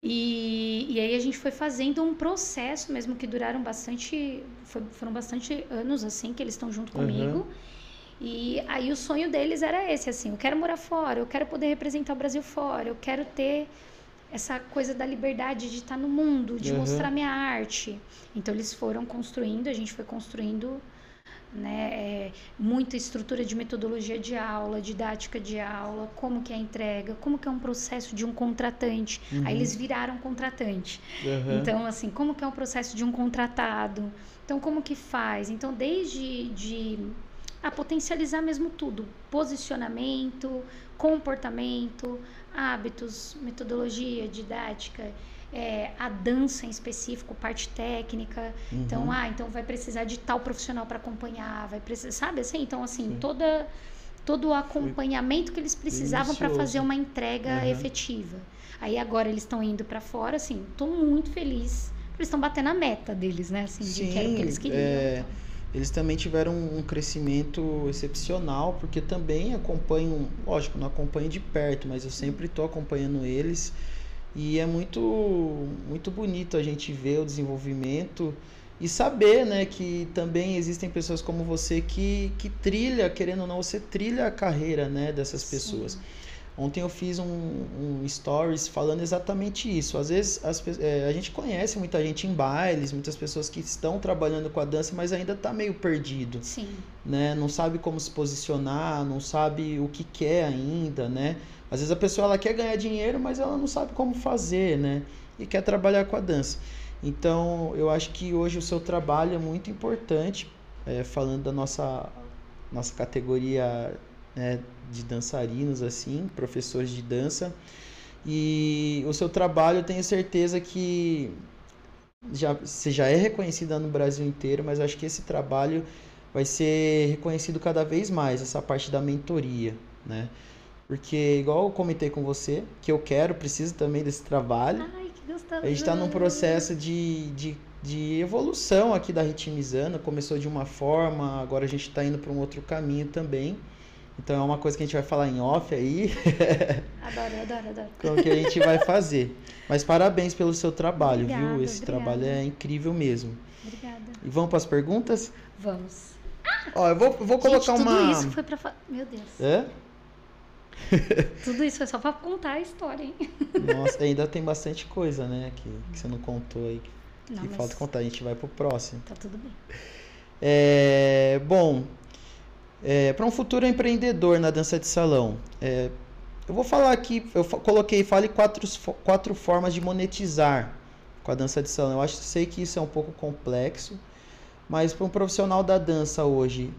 E aí a gente foi fazendo um processo mesmo que duraram foram bastante anos assim que eles estão junto comigo. E aí o sonho deles era esse, assim, eu quero morar fora, eu quero poder representar o Brasil fora, eu quero ter essa coisa da liberdade de estar no mundo, de mostrar minha arte. Então eles foram construindo, a gente foi construindo, né, muita estrutura de metodologia de aula, didática de aula, como que é a entrega, como que é um processo de um contratante. Aí eles viraram contratante. Então, assim, como que é o processo de um contratado? Então, como que faz? Então, desde a potencializar mesmo tudo. Posicionamento, comportamento, hábitos, metodologia, didática, a dança em específico, parte técnica. Então, então vai precisar de tal profissional para acompanhar, vai precisar, sabe assim? Então, assim, todo o acompanhamento que eles precisavam para fazer uma entrega efetiva. Aí agora eles estão indo para fora, assim, estou muito feliz. Eles estão batendo a meta deles, né? Assim, Sim, de que era o que eles queriam. Eles também tiveram um crescimento excepcional, porque também acompanham, lógico, não acompanho de perto, mas eu sempre estou acompanhando eles. E é muito, muito bonito a gente ver o desenvolvimento e saber, né, que também existem pessoas como você que trilha, querendo ou não, você trilha a carreira, né, dessas pessoas. Ontem eu fiz um stories falando exatamente isso. Às vezes a gente conhece muita gente em bailes, muitas pessoas que estão trabalhando com a dança, mas ainda está meio perdido. Sim. Né? Não sabe como se posicionar, não sabe o que quer ainda, né? Às vezes a pessoa ela quer ganhar dinheiro, mas ela não sabe como fazer, né? E quer trabalhar com a dança. Então, eu acho que hoje o seu trabalho é muito importante, falando da nossa categoria, né, de dançarinos, assim, professores de dança. E o seu trabalho, eu tenho certeza que você já é reconhecida no Brasil inteiro, mas eu acho que esse trabalho vai ser reconhecido cada vez mais, essa parte da mentoria, né? Porque, igual eu comentei com você, que eu preciso também desse trabalho. Ai, que gostoso. A gente está num processo de evolução aqui da Ritmizando. Começou de uma forma, agora a gente está indo para um outro caminho também. Então é uma coisa que a gente vai falar em off aí. Adoro. Como que a gente vai fazer. Mas parabéns pelo seu trabalho, Obrigada, viu? Esse trabalho é incrível mesmo. Obrigada. E vamos para as perguntas? Vamos. Ó, eu vou colocar gente, uma... tudo isso foi pra... Meu Deus. É? Tudo isso foi só pra contar a história, hein? Nossa, ainda tem bastante coisa, né? Que você não contou aí. Não, Que mas falta contar. A gente vai pro próximo. tá tudo bem. Bom, para um futuro empreendedor na dança de salão, eu vou falar aqui, fale quatro formas de monetizar com a dança de salão. Sei que isso é um pouco complexo, mas para um profissional da dança hoje,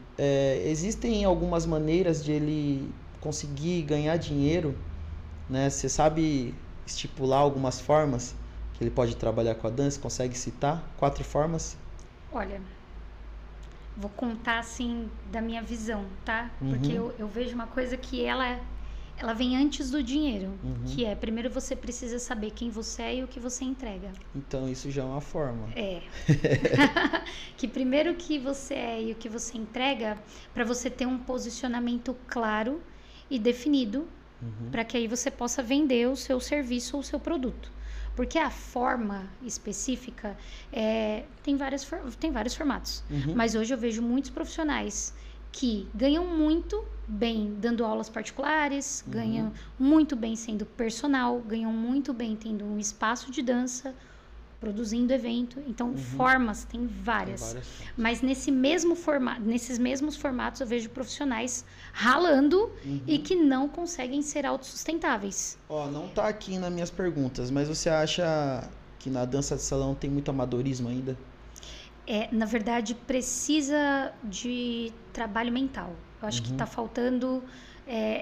existem algumas maneiras de ele conseguir ganhar dinheiro, né? Você sabe estipular algumas formas que ele pode trabalhar com a dança? Consegue citar 4 formas? Olha, vou contar assim da minha visão, tá? Porque eu vejo uma coisa que ela vem antes do dinheiro, que é, primeiro você precisa saber quem você é e o que você entrega. Então isso já é uma forma. Que primeiro que você é e o que você entrega, para você ter um posicionamento claro e definido, para que aí você possa vender o seu serviço ou o seu produto. Porque a forma específica tem vários formatos. Mas hoje eu vejo muitos profissionais que ganham muito bem dando aulas particulares, ganham muito bem sendo personal, ganham muito bem tendo um espaço de dança, produzindo evento. Então, formas tem várias. Mas nesses mesmos formatos eu vejo profissionais ralando e que não conseguem ser autossustentáveis. Não tá aqui nas minhas perguntas, mas você acha que na dança de salão tem muito amadorismo ainda? Na verdade, precisa de trabalho mental. Eu acho que está faltando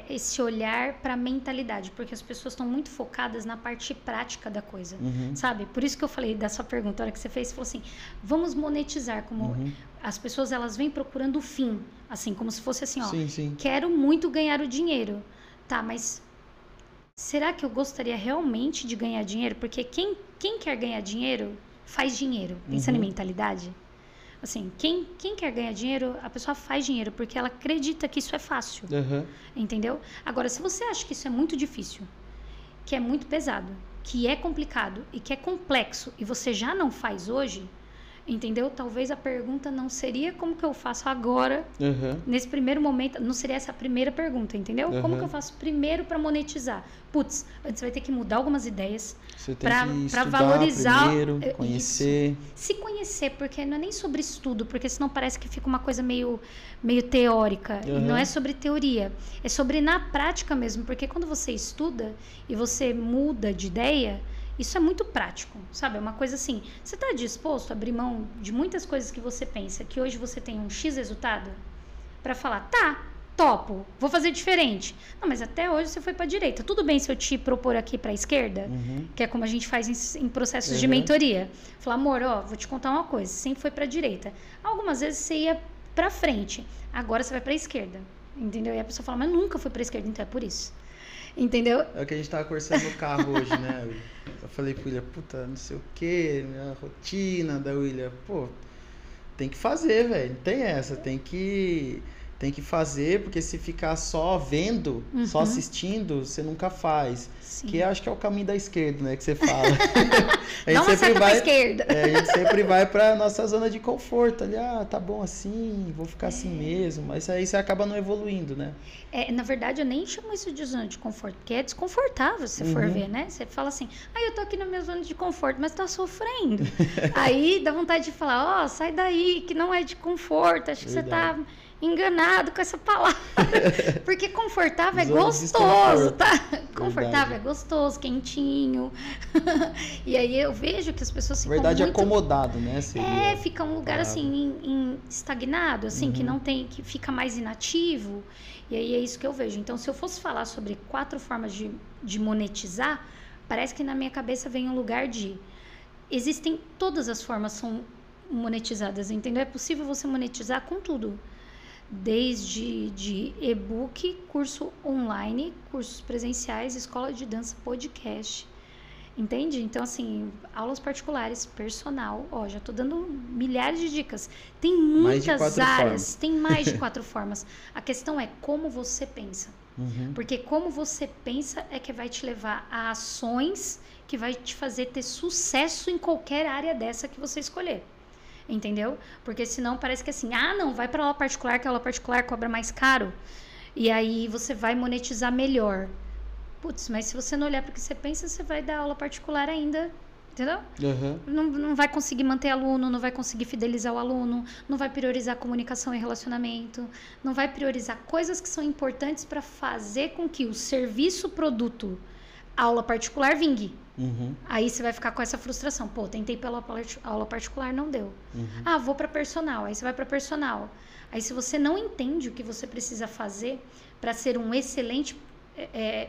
esse olhar para a mentalidade, porque as pessoas estão muito focadas na parte prática da coisa, sabe? Por isso que eu falei da sua pergunta, a hora que você fez, você falou assim, vamos monetizar, como as pessoas elas vêm procurando o fim, assim, como se fosse assim, sim. Quero muito ganhar o dinheiro, tá, mas será que eu gostaria realmente de ganhar dinheiro? Porque quem quer ganhar dinheiro, faz dinheiro, pensando em mentalidade. Assim, quem quer ganhar dinheiro, a pessoa faz dinheiro, porque ela acredita que isso é fácil. Entendeu? Agora, se você acha que isso é muito difícil, que é muito pesado, que é complicado e que é complexo, e você já não faz hoje, entendeu? Talvez a pergunta não seria como que eu faço agora, nesse primeiro momento, não seria essa a primeira pergunta, entendeu? Como que eu faço primeiro para monetizar? Putz, antes vai ter que mudar algumas ideias para valorizar, primeiro, conhecer. Isso. Se conhecer, porque não é nem sobre estudo, porque senão parece que fica uma coisa meio teórica, e não é sobre teoria, é sobre na prática mesmo, porque quando você estuda e você muda de ideia, isso é muito prático, sabe? É uma coisa assim, você está disposto a abrir mão de muitas coisas que você pensa, que hoje você tem um X resultado? pra falar, tá, topo, vou fazer diferente. Não, mas até hoje você foi pra direita. Tudo bem se eu te propor aqui pra esquerda? Que é como a gente faz em processos de mentoria. Falar, amor, ó, vou te contar uma coisa, você sempre foi pra direita. Algumas vezes você ia pra frente, agora você vai pra esquerda. Entendeu? E a pessoa fala, mas nunca fui pra esquerda, então é por isso. Entendeu? É o que a gente tava conversando no carro hoje, né, William? Eu falei pro William, puta, não sei o que, minha rotina da William, pô, tem que fazer, velho, não tem essa, tem que fazer, porque se ficar só vendo, só assistindo, você nunca faz. Sim. Que acho que é o caminho da esquerda, né, que você fala. Dá uma seta pra esquerda. A gente sempre vai pra nossa zona de conforto, ali, tá bom assim, vou ficar assim mesmo, mas aí você acaba não evoluindo, né? Na verdade, eu nem chamo isso de zona de conforto, porque é desconfortável, se for ver, né? Você fala assim, eu tô aqui na minha zona de conforto, mas tá sofrendo. Aí dá vontade de falar, sai daí, que não é de conforto, acho que você tá enganado com essa palavra. Porque confortável é gostoso, tá? Confortável é gostoso, quentinho. E aí eu vejo que as pessoas ficam verdade, muito... acomodado, né? Fica um lugar assim, estagnado, assim, que não tem, que fica mais inativo. E aí é isso que eu vejo. Então, se eu fosse falar sobre 4 formas de monetizar, parece que na minha cabeça vem um lugar de... Existem, todas as formas são monetizadas, entendeu? É possível você monetizar com tudo. Desde de e-book, curso online, cursos presenciais, escola de dança, podcast. Entende? Então, assim, aulas particulares, personal. Já tô dando milhares de dicas. Tem muitas áreas, tem mais de 4 formas. A questão é como você pensa. Porque como você pensa é que vai te levar a ações que vai te fazer ter sucesso em qualquer área dessa que você escolher. Entendeu? Porque senão parece que assim, não, vai para aula particular, que a aula particular cobra mais caro. E aí você vai monetizar melhor. Putz, mas se você não olhar para o que você pensa, você vai dar aula particular ainda, entendeu? Não vai conseguir manter aluno, não vai conseguir fidelizar o aluno, não vai priorizar comunicação e relacionamento, não vai priorizar coisas que são importantes para fazer com que o serviço, produto, aula particular vingue. Aí você vai ficar com essa frustração. Pô, tentei pela aula particular, não deu. Vou para personal. Aí você vai para personal. Aí se você não entende o que você precisa fazer para ser um excelente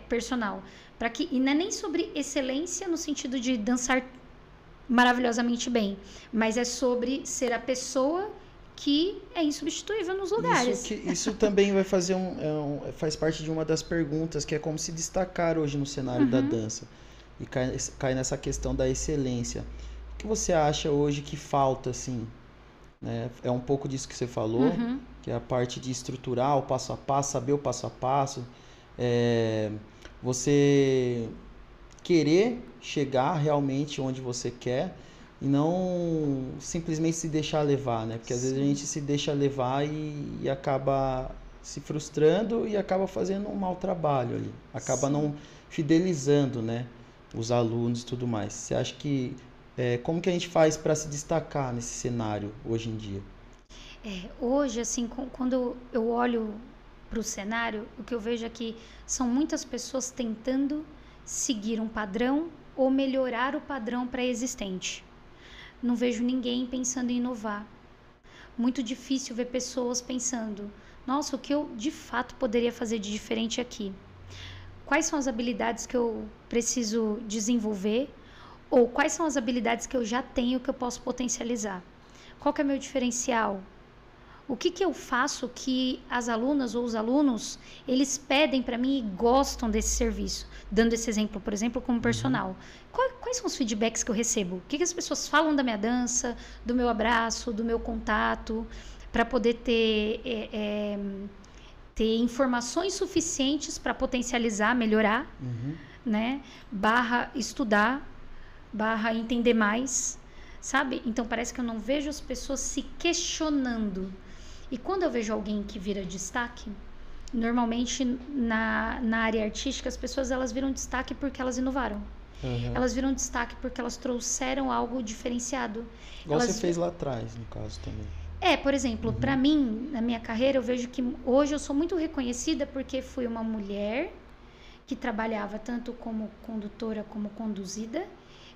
personal, e não é nem sobre excelência no sentido de dançar maravilhosamente bem, mas é sobre ser a pessoa que é insubstituível nos lugares. Isso também vai fazer faz parte de uma das perguntas, que é como se destacar hoje no cenário da dança. E cai nessa questão da excelência. O que você acha hoje que falta, assim? Né? É um pouco disso que você falou, que é a parte de estruturar o passo a passo, saber o passo a passo. Você querer chegar realmente onde você quer e não simplesmente se deixar levar, né? Porque às vezes a gente se deixa levar e acaba se frustrando e acaba fazendo um mau trabalho ali. Acaba não fidelizando, né, os alunos e tudo mais. Você acha que... como que a gente faz para se destacar nesse cenário hoje em dia? Hoje, assim, quando eu olho para o cenário, o que eu vejo é que são muitas pessoas tentando seguir um padrão ou melhorar o padrão pré-existente. Não vejo ninguém pensando em inovar. Muito difícil ver pessoas pensando, nossa, o que eu de fato poderia fazer de diferente aqui? Quais são as habilidades que eu preciso desenvolver? Ou quais são as habilidades que eu já tenho que eu posso potencializar? Qual que é o meu diferencial? O que eu faço que as alunas ou os alunos, eles pedem para mim e gostam desse serviço? Dando esse exemplo, por exemplo, como personal. Quais são os feedbacks que eu recebo? O que as pessoas falam da minha dança, do meu abraço, do meu contato, para poder ter informações suficientes para potencializar, melhorar, né? / estudar, / entender mais, sabe? Então parece que eu não vejo as pessoas se questionando. E quando eu vejo alguém que vira destaque, normalmente na área artística as pessoas elas viram destaque porque elas inovaram. Elas viram destaque porque elas trouxeram algo diferenciado. Igual você fez lá atrás, no caso também. Por exemplo, para mim, na minha carreira, eu vejo que hoje eu sou muito reconhecida porque fui uma mulher que trabalhava tanto como condutora como conduzida.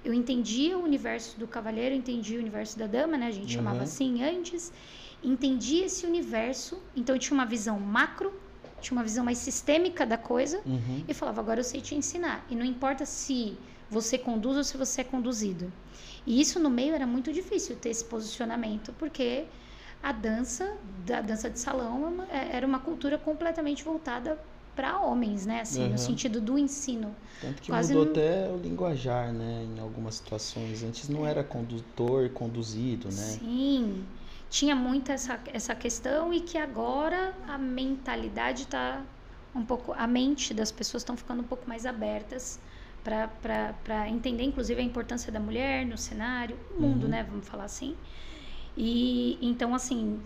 Eu entendia o universo do cavalheiro, entendia o universo da dama, né? A gente chamava assim antes. entendia esse universo, então eu tinha uma visão macro, tinha uma visão mais sistêmica da coisa, e falava, agora eu sei te ensinar. E não importa se você conduz ou se você é conduzido. E isso no meio era muito difícil ter esse posicionamento, porque a dança de salão era uma cultura completamente voltada para homens, né? Assim, no sentido do ensino. Tanto que mudou até o linguajar, né? Em algumas situações. Antes não era condutor, conduzido, né? Sim. Tinha muito essa questão e que agora a mentalidade está um pouco... A mente das pessoas estão ficando um pouco mais abertas para entender, inclusive, a importância da mulher no cenário, no mundo, né? Vamos falar assim. E então, assim...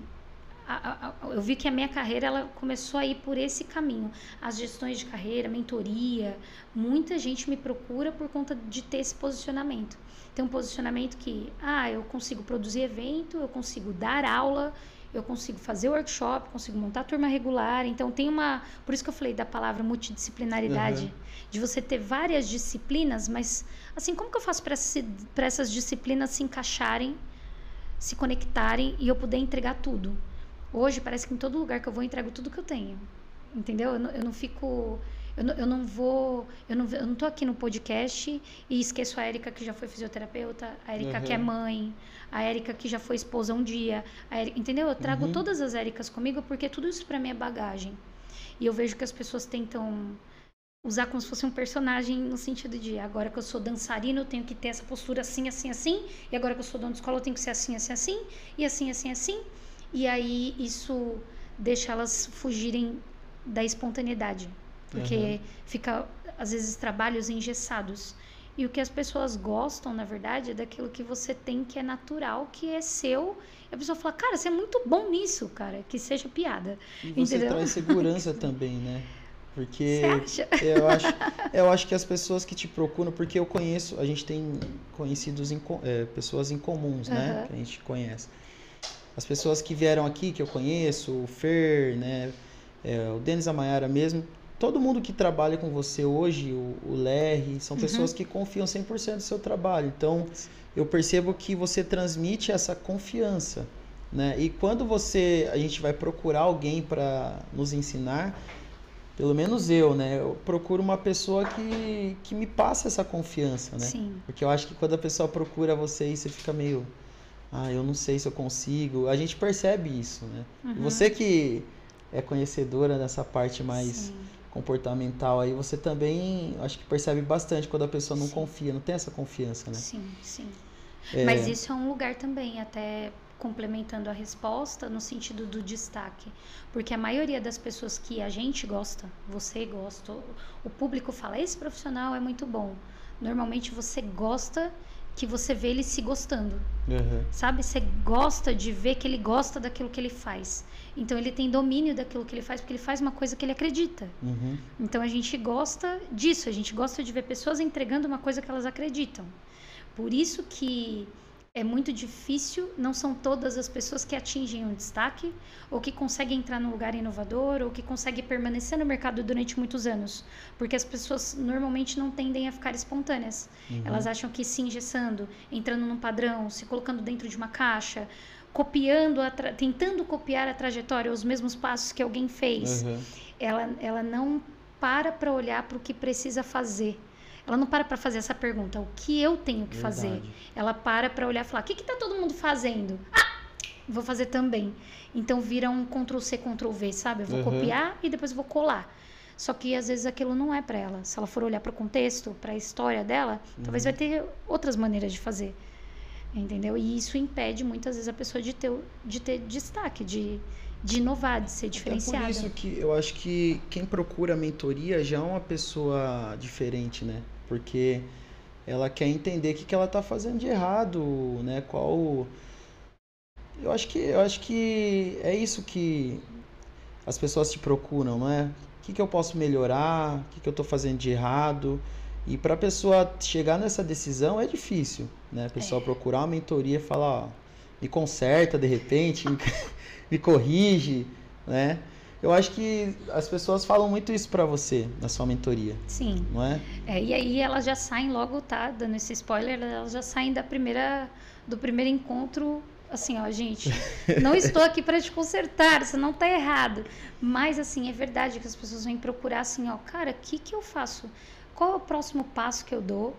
eu vi que a minha carreira ela começou a ir por esse caminho. As gestões de carreira, mentoria, muita gente me procura por conta de ter esse posicionamento. Tem um posicionamento que, eu consigo produzir evento, eu consigo dar aula, eu consigo fazer workshop, consigo montar turma regular. Então tem por isso que eu falei da palavra multidisciplinaridade, de você ter várias disciplinas, mas assim, como que eu faço para essas disciplinas se encaixarem, se conectarem e eu poder entregar tudo? Hoje parece que em todo lugar que eu vou eu entrego tudo que eu tenho, entendeu? Eu não fico, eu não tô aqui no podcast e esqueço a Érica que já foi fisioterapeuta, a Érica que é mãe, a Érica que já foi esposa um dia, entendeu? Eu trago todas as Éricas comigo porque tudo isso para mim é bagagem. E eu vejo que as pessoas tentam usar como se fosse um personagem no sentido de agora que eu sou dançarino eu tenho que ter essa postura assim, assim, assim, e agora que eu sou dono de escola eu tenho que ser assim, assim, assim, e assim, assim, assim. E aí isso deixa elas fugirem da espontaneidade, porque fica às vezes trabalhos engessados. E o que as pessoas gostam, na verdade, é daquilo que você tem que é natural, que é seu. E a pessoa fala, cara, você é muito bom nisso, cara, que seja piada. E você entendeu? traz segurança também, né? Porque Você acha? eu acho que as pessoas que te procuram, porque a gente tem conhecidos, pessoas em comuns, né? Que a gente conhece. As pessoas que vieram aqui, que eu conheço, o Fer, né, o Denis Amayara mesmo, todo mundo que trabalha com você hoje, o Lerry, são pessoas que confiam 100% no seu trabalho. Então, eu percebo que você transmite essa confiança, né? E quando a gente vai procurar alguém para nos ensinar, pelo menos eu procuro uma pessoa que me passa essa confiança, né? Sim. Porque eu acho que quando a pessoa procura você e você fica meio... eu não sei se eu consigo. A gente percebe isso, né? E você que é conhecedora dessa parte mais comportamental aí, você também, acho que percebe bastante quando a pessoa não confia, não tem essa confiança, né? Sim. Mas isso é um lugar também, até complementando a resposta, no sentido do destaque. Porque a maioria das pessoas que a gente gosta, você gosta, o público fala, esse profissional é muito bom. Normalmente você gosta que você vê ele se gostando, sabe? Você gosta de ver que ele gosta daquilo que ele faz. Então, ele tem domínio daquilo que ele faz, porque ele faz uma coisa que ele acredita. Então, a gente gosta disso, a gente gosta de ver pessoas entregando uma coisa que elas acreditam. Por isso que é muito difícil, não são todas as pessoas que atingem um destaque, ou que conseguem entrar num lugar inovador, ou que conseguem permanecer no mercado durante muitos anos. Porque as pessoas normalmente não tendem a ficar espontâneas. Elas acham que se engessando, entrando num padrão, se colocando dentro de uma caixa, tentando copiar a trajetória, os mesmos passos que alguém fez. Ela não para olhar para o que precisa fazer. Ela não para fazer essa pergunta, o que eu tenho que fazer? Ela para olhar e falar, o que está todo mundo fazendo? Vou fazer também. Então vira um Ctrl-C, Ctrl-V, sabe? Eu vou copiar e depois vou colar. Só que às vezes aquilo não é para ela. Se ela for olhar para o contexto, para a história dela, talvez vai ter outras maneiras de fazer. Entendeu? E isso impede muitas vezes a pessoa de ter destaque, de inovar, de ser diferenciada. É por isso que eu acho que quem procura mentoria já é uma pessoa diferente, né? Porque ela quer entender o que ela está fazendo de errado, né? Eu acho que é isso que as pessoas te procuram, não é? O que eu posso melhorar? O que eu estou fazendo de errado? E para a pessoa chegar nessa decisão é difícil, né? A pessoa procurar uma mentoria e falar, me conserta de repente, me corrige, né? Eu acho que as pessoas falam muito isso pra você, na sua mentoria. Sim. Não é? E aí elas já saem logo, tá? Dando esse spoiler, elas já saem do primeiro encontro assim, ó, gente, não estou aqui para te consertar, você não tá errado. Mas, assim, é verdade que as pessoas vêm procurar, assim, ó, cara, o que eu faço? Qual é o próximo passo que eu dou?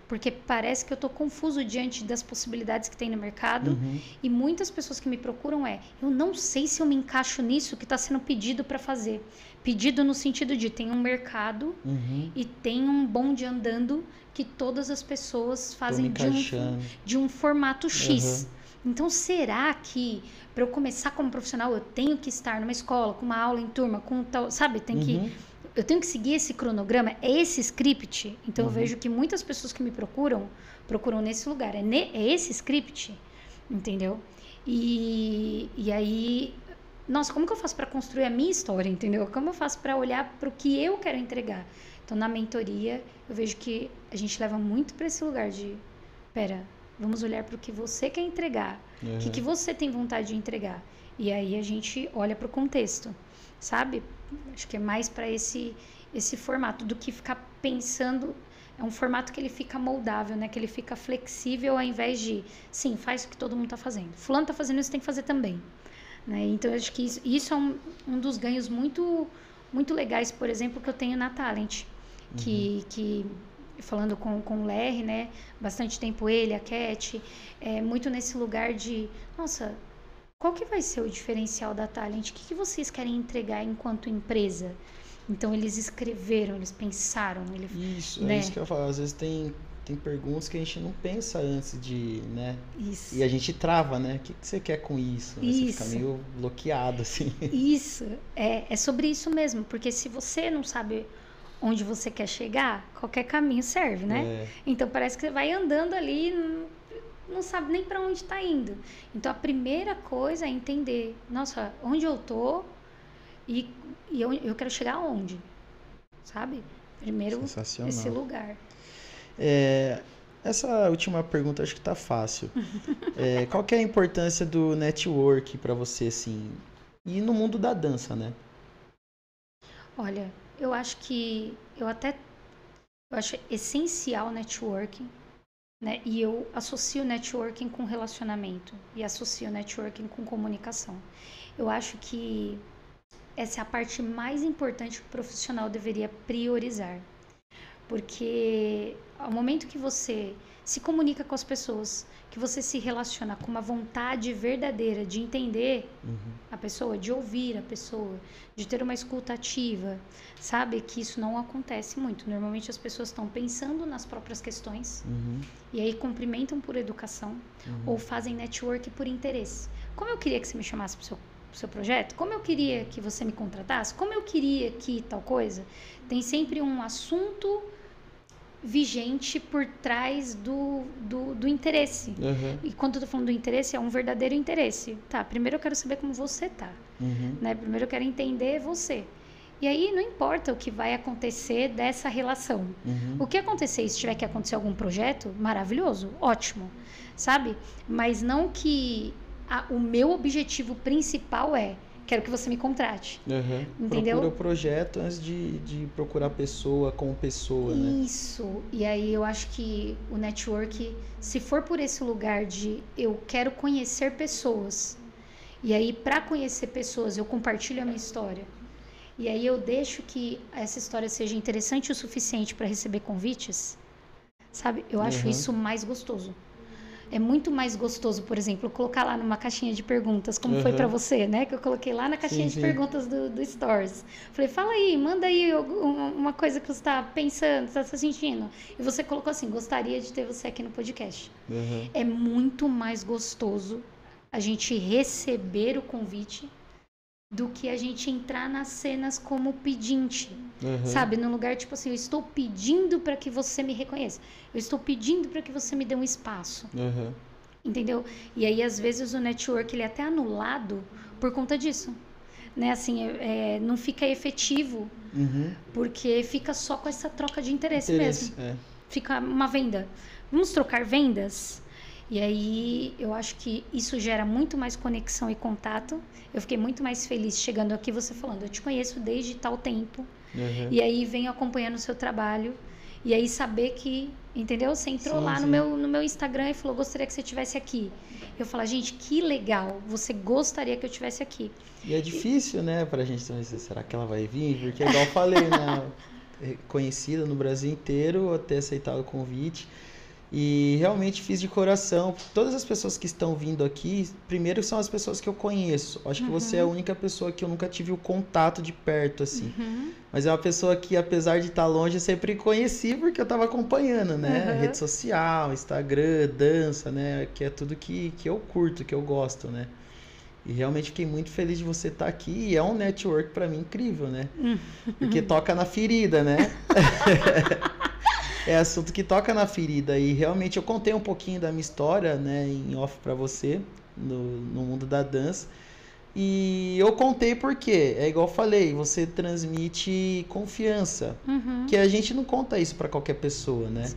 Porque parece que eu tô confuso diante das possibilidades que tem no mercado. E muitas pessoas que me procuram eu não sei se eu me encaixo nisso que está sendo pedido para fazer. Pedido no sentido de tem um mercado e tem um bonde andando que todas as pessoas fazem de um formato X. Então, será que para eu começar como profissional eu tenho que estar numa escola, com uma aula em turma, com tal, sabe? Eu tenho que seguir esse cronograma, é esse script. Então, eu vejo que muitas pessoas que me procuram nesse lugar. É esse script, entendeu? E aí, nossa, como que eu faço para construir a minha história, entendeu? Como eu faço para olhar para o que eu quero entregar? Então, na mentoria, eu vejo que a gente leva muito para esse lugar de, vamos olhar para o que você quer entregar. O que você tem vontade de entregar? E aí a gente olha para o contexto, sabe? Acho que é mais para esse formato do que ficar pensando. É um formato que ele fica moldável, né? Que ele fica flexível ao invés de, sim, faz o que todo mundo está fazendo. Fulano está fazendo isso, tem que fazer também. Né? Então, eu acho que isso é um dos ganhos muito, muito legais, por exemplo, que eu tenho na Talent. Que falando com o Ler, né? Bastante tempo ele, a Cat, muito nesse lugar de, nossa, qual que vai ser o diferencial da Talent? O que vocês querem entregar enquanto empresa? Então, eles escreveram, eles pensaram. Isso, né? É isso que eu falo. Às vezes tem perguntas que a gente não pensa antes de, né? Isso. E a gente trava, né? O que você quer com isso? Você fica meio bloqueado, assim. Isso, é sobre isso mesmo. Porque se você não sabe onde você quer chegar, qualquer caminho serve, né? Então, parece que você vai andando ali... não sabe nem para onde está indo. Então, a primeira coisa é entender, nossa, onde eu tô e eu quero chegar aonde, sabe? Primeiro, esse lugar. Essa última pergunta acho que tá fácil. Qual que é a importância do network para você, assim, e no mundo da dança, né? Olha, eu acho que eu acho essencial networking. Né? E eu associo networking com relacionamento e associo networking com comunicação. Eu acho que essa é a parte mais importante que o profissional deveria priorizar. Porque ao momento que você se comunica com as pessoas, que você se relaciona com uma vontade verdadeira de entender a pessoa, de ouvir a pessoa, de ter uma escuta ativa, sabe que isso não acontece muito. Normalmente as pessoas estão pensando nas próprias questões e aí cumprimentam por educação ou fazem network por interesse. Como eu queria que você me chamasse para o seu projeto? Como eu queria que você me contratasse? Como eu queria que tal coisa? Tem sempre um assunto vigente por trás do interesse. E quando eu tô falando do interesse, é um verdadeiro interesse. Tá, primeiro eu quero saber como você tá. Né? Primeiro eu quero entender você. E aí não importa o que vai acontecer dessa relação. O que acontecer, se tiver que acontecer algum projeto, maravilhoso, ótimo. Sabe? Mas não que o meu objetivo principal quero que você me contrate. Entendeu? Procura o projeto antes de procurar pessoa com pessoa, né? Isso. E aí eu acho que o network, se for por esse lugar de eu quero conhecer pessoas, e aí para conhecer pessoas eu compartilho a minha história, e aí eu deixo que essa história seja interessante o suficiente para receber convites, sabe? Eu acho isso mais gostoso. É muito mais gostoso, por exemplo, colocar lá numa caixinha de perguntas, como foi para você, né? Que eu coloquei lá na caixinha de perguntas do Stories. Falei, fala aí, manda aí uma coisa que você está pensando, está sentindo. E você colocou assim, gostaria de ter você aqui no podcast. É muito mais gostoso a gente receber o convite do que a gente entrar nas cenas como pedinte, sabe? No lugar, tipo assim, eu estou pedindo para que você me reconheça. Eu estou pedindo para que você me dê um espaço. Entendeu? E aí, às vezes, o network, ele é até anulado por conta disso. Né? Assim, não fica efetivo, porque fica só com essa troca de interesse mesmo. Fica uma venda. Vamos trocar vendas? E aí, eu acho que isso gera muito mais conexão e contato. Eu fiquei muito mais feliz chegando aqui, você falando, eu te conheço desde tal tempo. E aí, venho acompanhando o seu trabalho. E aí saber que, entendeu? Você entrou Sim, lá sim. no meu Instagram e falou, gostaria que você estivesse aqui. Eu falo, gente, que legal, você gostaria que eu estivesse aqui. E é difícil, né, pra gente também, será que ela vai vir? Porque, igual eu falei, né, é conhecida no Brasil inteiro, até aceitar o convite. E realmente fiz de coração. Todas as pessoas que estão vindo aqui, primeiro são as pessoas que eu conheço. Acho que você é a única pessoa que eu nunca tive o contato de perto, assim. Mas é uma pessoa que, apesar de estar longe, eu sempre conheci porque eu estava acompanhando, né? Rede social, Instagram, dança, né? Que é tudo que eu curto, que eu gosto, né? E realmente fiquei muito feliz de você estar aqui. E é um network para mim incrível, né? Porque toca na ferida, né? É assunto que toca na ferida. E realmente eu contei um pouquinho da minha história, né? Em off para você, no mundo da dança. E eu contei porque, é igual eu falei, você transmite confiança. Que a gente não conta isso para qualquer pessoa, né? Sim.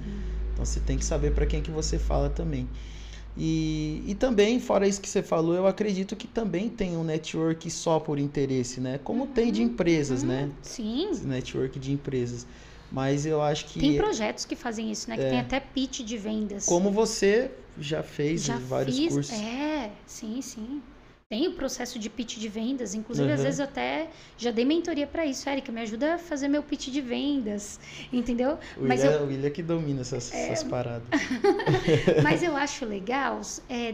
Então você tem que saber para quem que você fala também. E também, fora isso que você falou, eu acredito que também tem um network só por interesse, né? Como tem de empresas, né? Sim. Esse network de empresas. Mas eu acho que... Tem projetos que fazem isso, né? Que tem até pitch de vendas. Como você já fez vários cursos. Sim. Tem o processo de pitch de vendas. Inclusive, às vezes eu até já dei mentoria para isso. Érica, me ajuda a fazer meu pitch de vendas. Entendeu? O William que domina essas paradas. Mas eu acho legal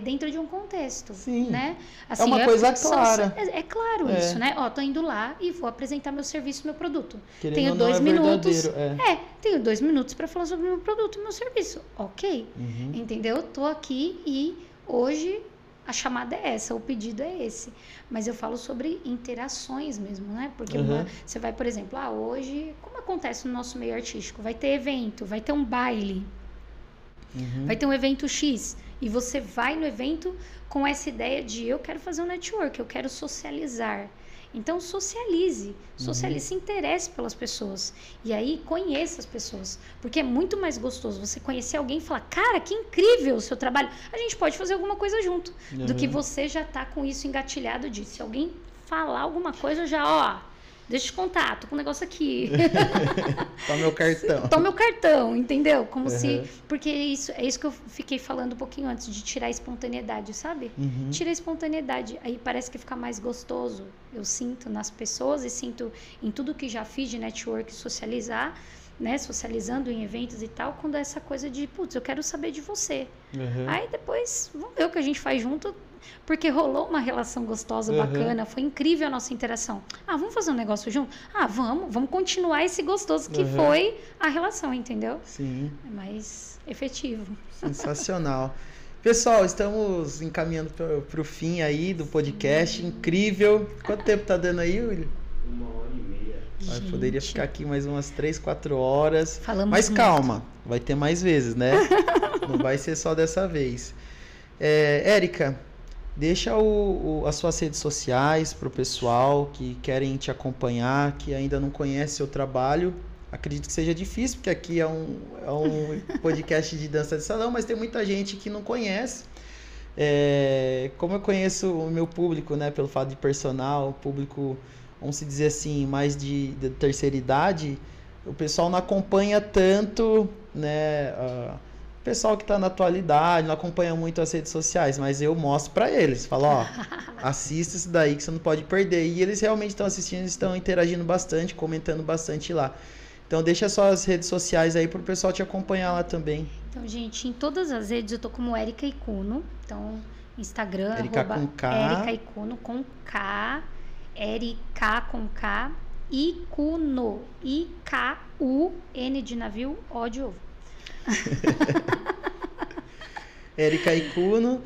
dentro de um contexto. Sim. Né? Assim, é uma coisa clara. É claro isso, né? Ó, tô indo lá e vou apresentar meu serviço, meu produto. Querendo Tenho ou não, 2 minutos. Tenho 2 minutos para falar sobre o meu produto e meu serviço. Ok. Entendeu? Tô aqui e hoje a chamada é essa, o pedido é esse. Mas eu falo sobre interações mesmo, né? Porque você vai, por exemplo, hoje, como acontece no nosso meio artístico? Vai ter evento, vai ter um baile, vai ter um evento X. E você vai no evento com essa ideia de eu quero fazer um network, eu quero socializar. Então, socialize, se interesse pelas pessoas. E aí, conheça as pessoas. Porque é muito mais gostoso você conhecer alguém e falar, cara, que incrível o seu trabalho. A gente pode fazer alguma coisa junto. Do que você já tá com isso engatilhado de. Se alguém falar alguma coisa, já, deixa eu contar, tô com um negócio aqui. Toma meu cartão. Toma meu cartão, entendeu? Como se... Porque é isso que eu fiquei falando um pouquinho antes, de tirar a espontaneidade, sabe? Tira a espontaneidade, aí parece que fica mais gostoso. Eu sinto nas pessoas e sinto em tudo que já fiz de network, socializar, né? Socializando em eventos e tal, quando é essa coisa de, putz, eu quero saber de você. Aí depois, vamos ver o que a gente faz junto, porque rolou uma relação gostosa, bacana, foi incrível a nossa interação. Vamos fazer um negócio junto? Vamos continuar esse gostoso que foi a relação, entendeu? Sim. É mais efetivo. Sensacional. Pessoal, estamos encaminhando para o fim aí do podcast, incrível. Quanto tempo tá dando aí, William? 1h30. Poderia ficar aqui mais umas 3, 4 horas. Falamos Mas muito. calma, vai ter mais vezes, né? Não vai ser só dessa vez. Érica, deixa as suas redes sociais para o pessoal que querem te acompanhar, que ainda não conhece seu trabalho. Acredito que seja difícil, porque aqui é um podcast de dança de salão, mas tem muita gente que não conhece. Como eu conheço o meu público, né, pelo fato de personal, público, vamos se dizer assim, mais de terceira idade, o pessoal não acompanha tanto, né, o pessoal que está na atualidade, não acompanha muito as redes sociais, mas eu mostro para eles, falo, assista isso daí que você não pode perder. E eles realmente estão assistindo, estão interagindo bastante, comentando bastante lá. Então deixa só as redes sociais aí pro pessoal te acompanhar lá também. Então, gente, em todas as redes eu tô como Érica Ikuno. Então, Instagram, Érica com K. Érica Ikuno com K, Érica com K, Ikuno, I-K-U-N de navio, O de ovo. Érica Ikuno.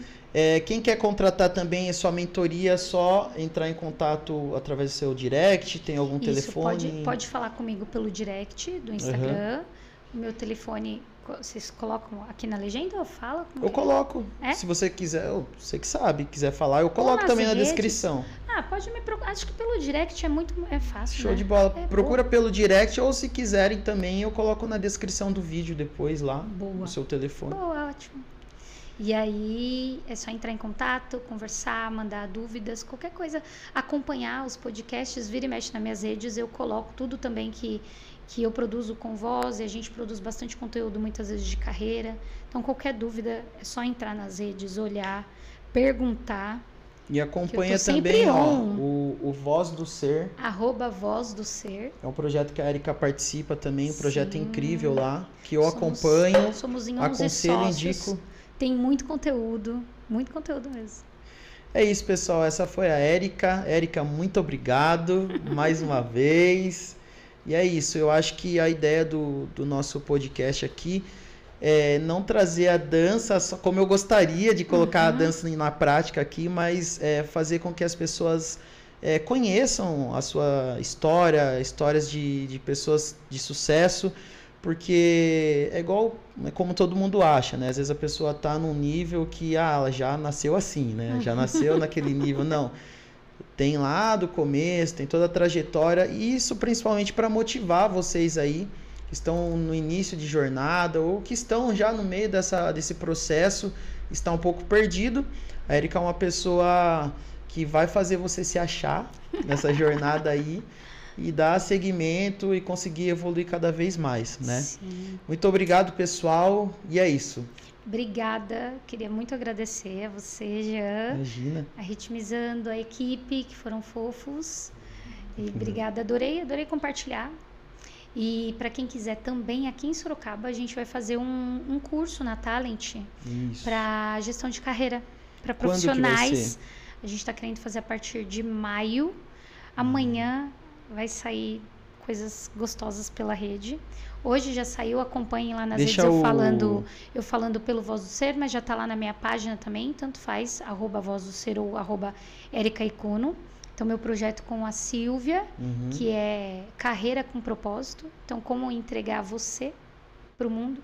Quem quer contratar também a sua mentoria, é só entrar em contato através do seu direct, tem algum telefone? Pode falar comigo pelo direct do Instagram. O meu telefone, vocês colocam aqui na legenda ou fala? Eu coloco. Se você quiser, você que sabe, quiser falar, eu coloco também na descrição. Pode me procurar. Acho que pelo direct é fácil. Show de bola. Procura pelo direct, ou se quiserem também, eu coloco na descrição do vídeo depois lá, o seu telefone. Boa, ótimo. E aí é só entrar em contato, conversar, mandar dúvidas, qualquer coisa, acompanhar os podcasts, vira e mexe nas minhas redes, eu coloco tudo também que que eu produzo com voz e a gente produz bastante conteúdo muitas vezes de carreira. Então qualquer dúvida é só entrar nas redes, olhar, perguntar. E acompanha também o Voz do Ser. @Voz do Ser. É um projeto que a Érica participa também, um projeto incrível lá, que eu acompanho, somos em 11 aconselho, sócios, indico. Tem muito conteúdo mesmo. É isso, pessoal. Essa foi a Érica. Érica, muito obrigado mais uma vez. E é isso. Eu acho que a ideia do nosso podcast aqui é não trazer a dança só como eu gostaria de colocar a dança na prática aqui, mas fazer com que as pessoas conheçam a sua história, histórias de pessoas de sucesso, porque é igual como todo mundo acha, né? Às vezes a pessoa tá num nível que ela já nasceu assim, né? Já nasceu naquele nível. Não. Tem lá do começo, tem toda a trajetória, e isso principalmente para motivar vocês aí que estão no início de jornada ou que estão já no meio desse processo, está um pouco perdido. A Érica é uma pessoa que vai fazer você se achar nessa jornada aí e dar seguimento e conseguir evoluir cada vez mais, né? Sim. Muito obrigado, pessoal, e é isso. Obrigada, queria muito agradecer a você, Jean. Imagina. A Ritmizando, a equipe, que foram fofos. E obrigada, adorei compartilhar. E para quem quiser também, aqui em Sorocaba, a gente vai fazer um curso na Talent para gestão de carreira, para profissionais. A gente está querendo fazer a partir de maio. Amanhã vai sair coisas gostosas pela rede. Hoje já saiu, acompanhem lá nas redes eu falando pelo Voz do Ser, mas já está lá na minha página também, tanto faz, @Voz do Ser ou @Érica Ikuno. Então, meu projeto com a Silvia, que é Carreira com Propósito. Então, como entregar você para o mundo.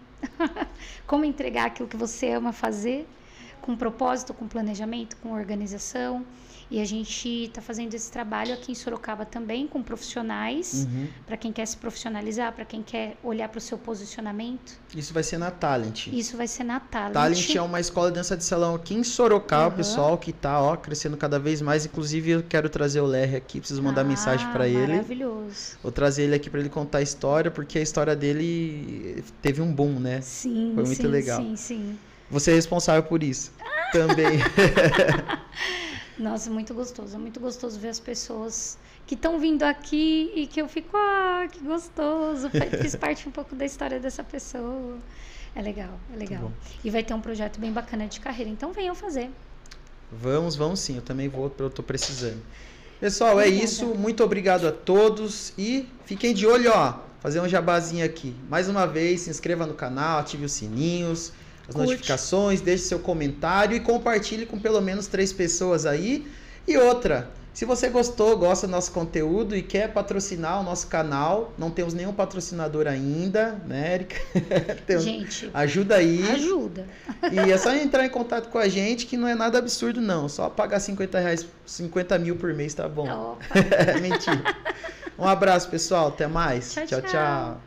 Como entregar aquilo que você ama fazer com propósito, com planejamento, com organização. E a gente está fazendo esse trabalho aqui em Sorocaba também com profissionais, para quem quer se profissionalizar, para quem quer olhar para o seu posicionamento. Isso vai ser na Talent. Isso vai ser na Talent. Talent é uma escola de dança de salão aqui em Sorocaba, pessoal, que está crescendo cada vez mais. Inclusive, eu quero trazer o Lerre aqui, preciso mandar mensagem para ele. Maravilhoso. Vou trazer ele aqui para ele contar a história, porque a história dele teve um boom, né? Sim, foi muito legal. Sim. Você é responsável por isso também. Nossa, muito gostoso ver as pessoas que estão vindo aqui e que eu fico, que gostoso, fiz parte um pouco da história dessa pessoa. É legal. E vai ter um projeto bem bacana de carreira, então venham fazer. Vamos sim, eu também vou, eu tô precisando. Pessoal, é isso, muito obrigado a todos e fiquem de olho, fazer um jabazinho aqui. Mais uma vez, se inscreva no canal, ative os sininhos, as notificações, deixe seu comentário e compartilhe com pelo menos 3 pessoas aí. E outra, se você gosta do nosso conteúdo e quer patrocinar o nosso canal, não temos nenhum patrocinador ainda, né, Érica? Gente, ajuda aí. Ajuda. E é só entrar em contato com a gente, que não é nada absurdo, não. Só pagar R$50, 50 mil por mês, tá bom? Opa. Mentira. Um abraço, pessoal. Até mais. Tchau.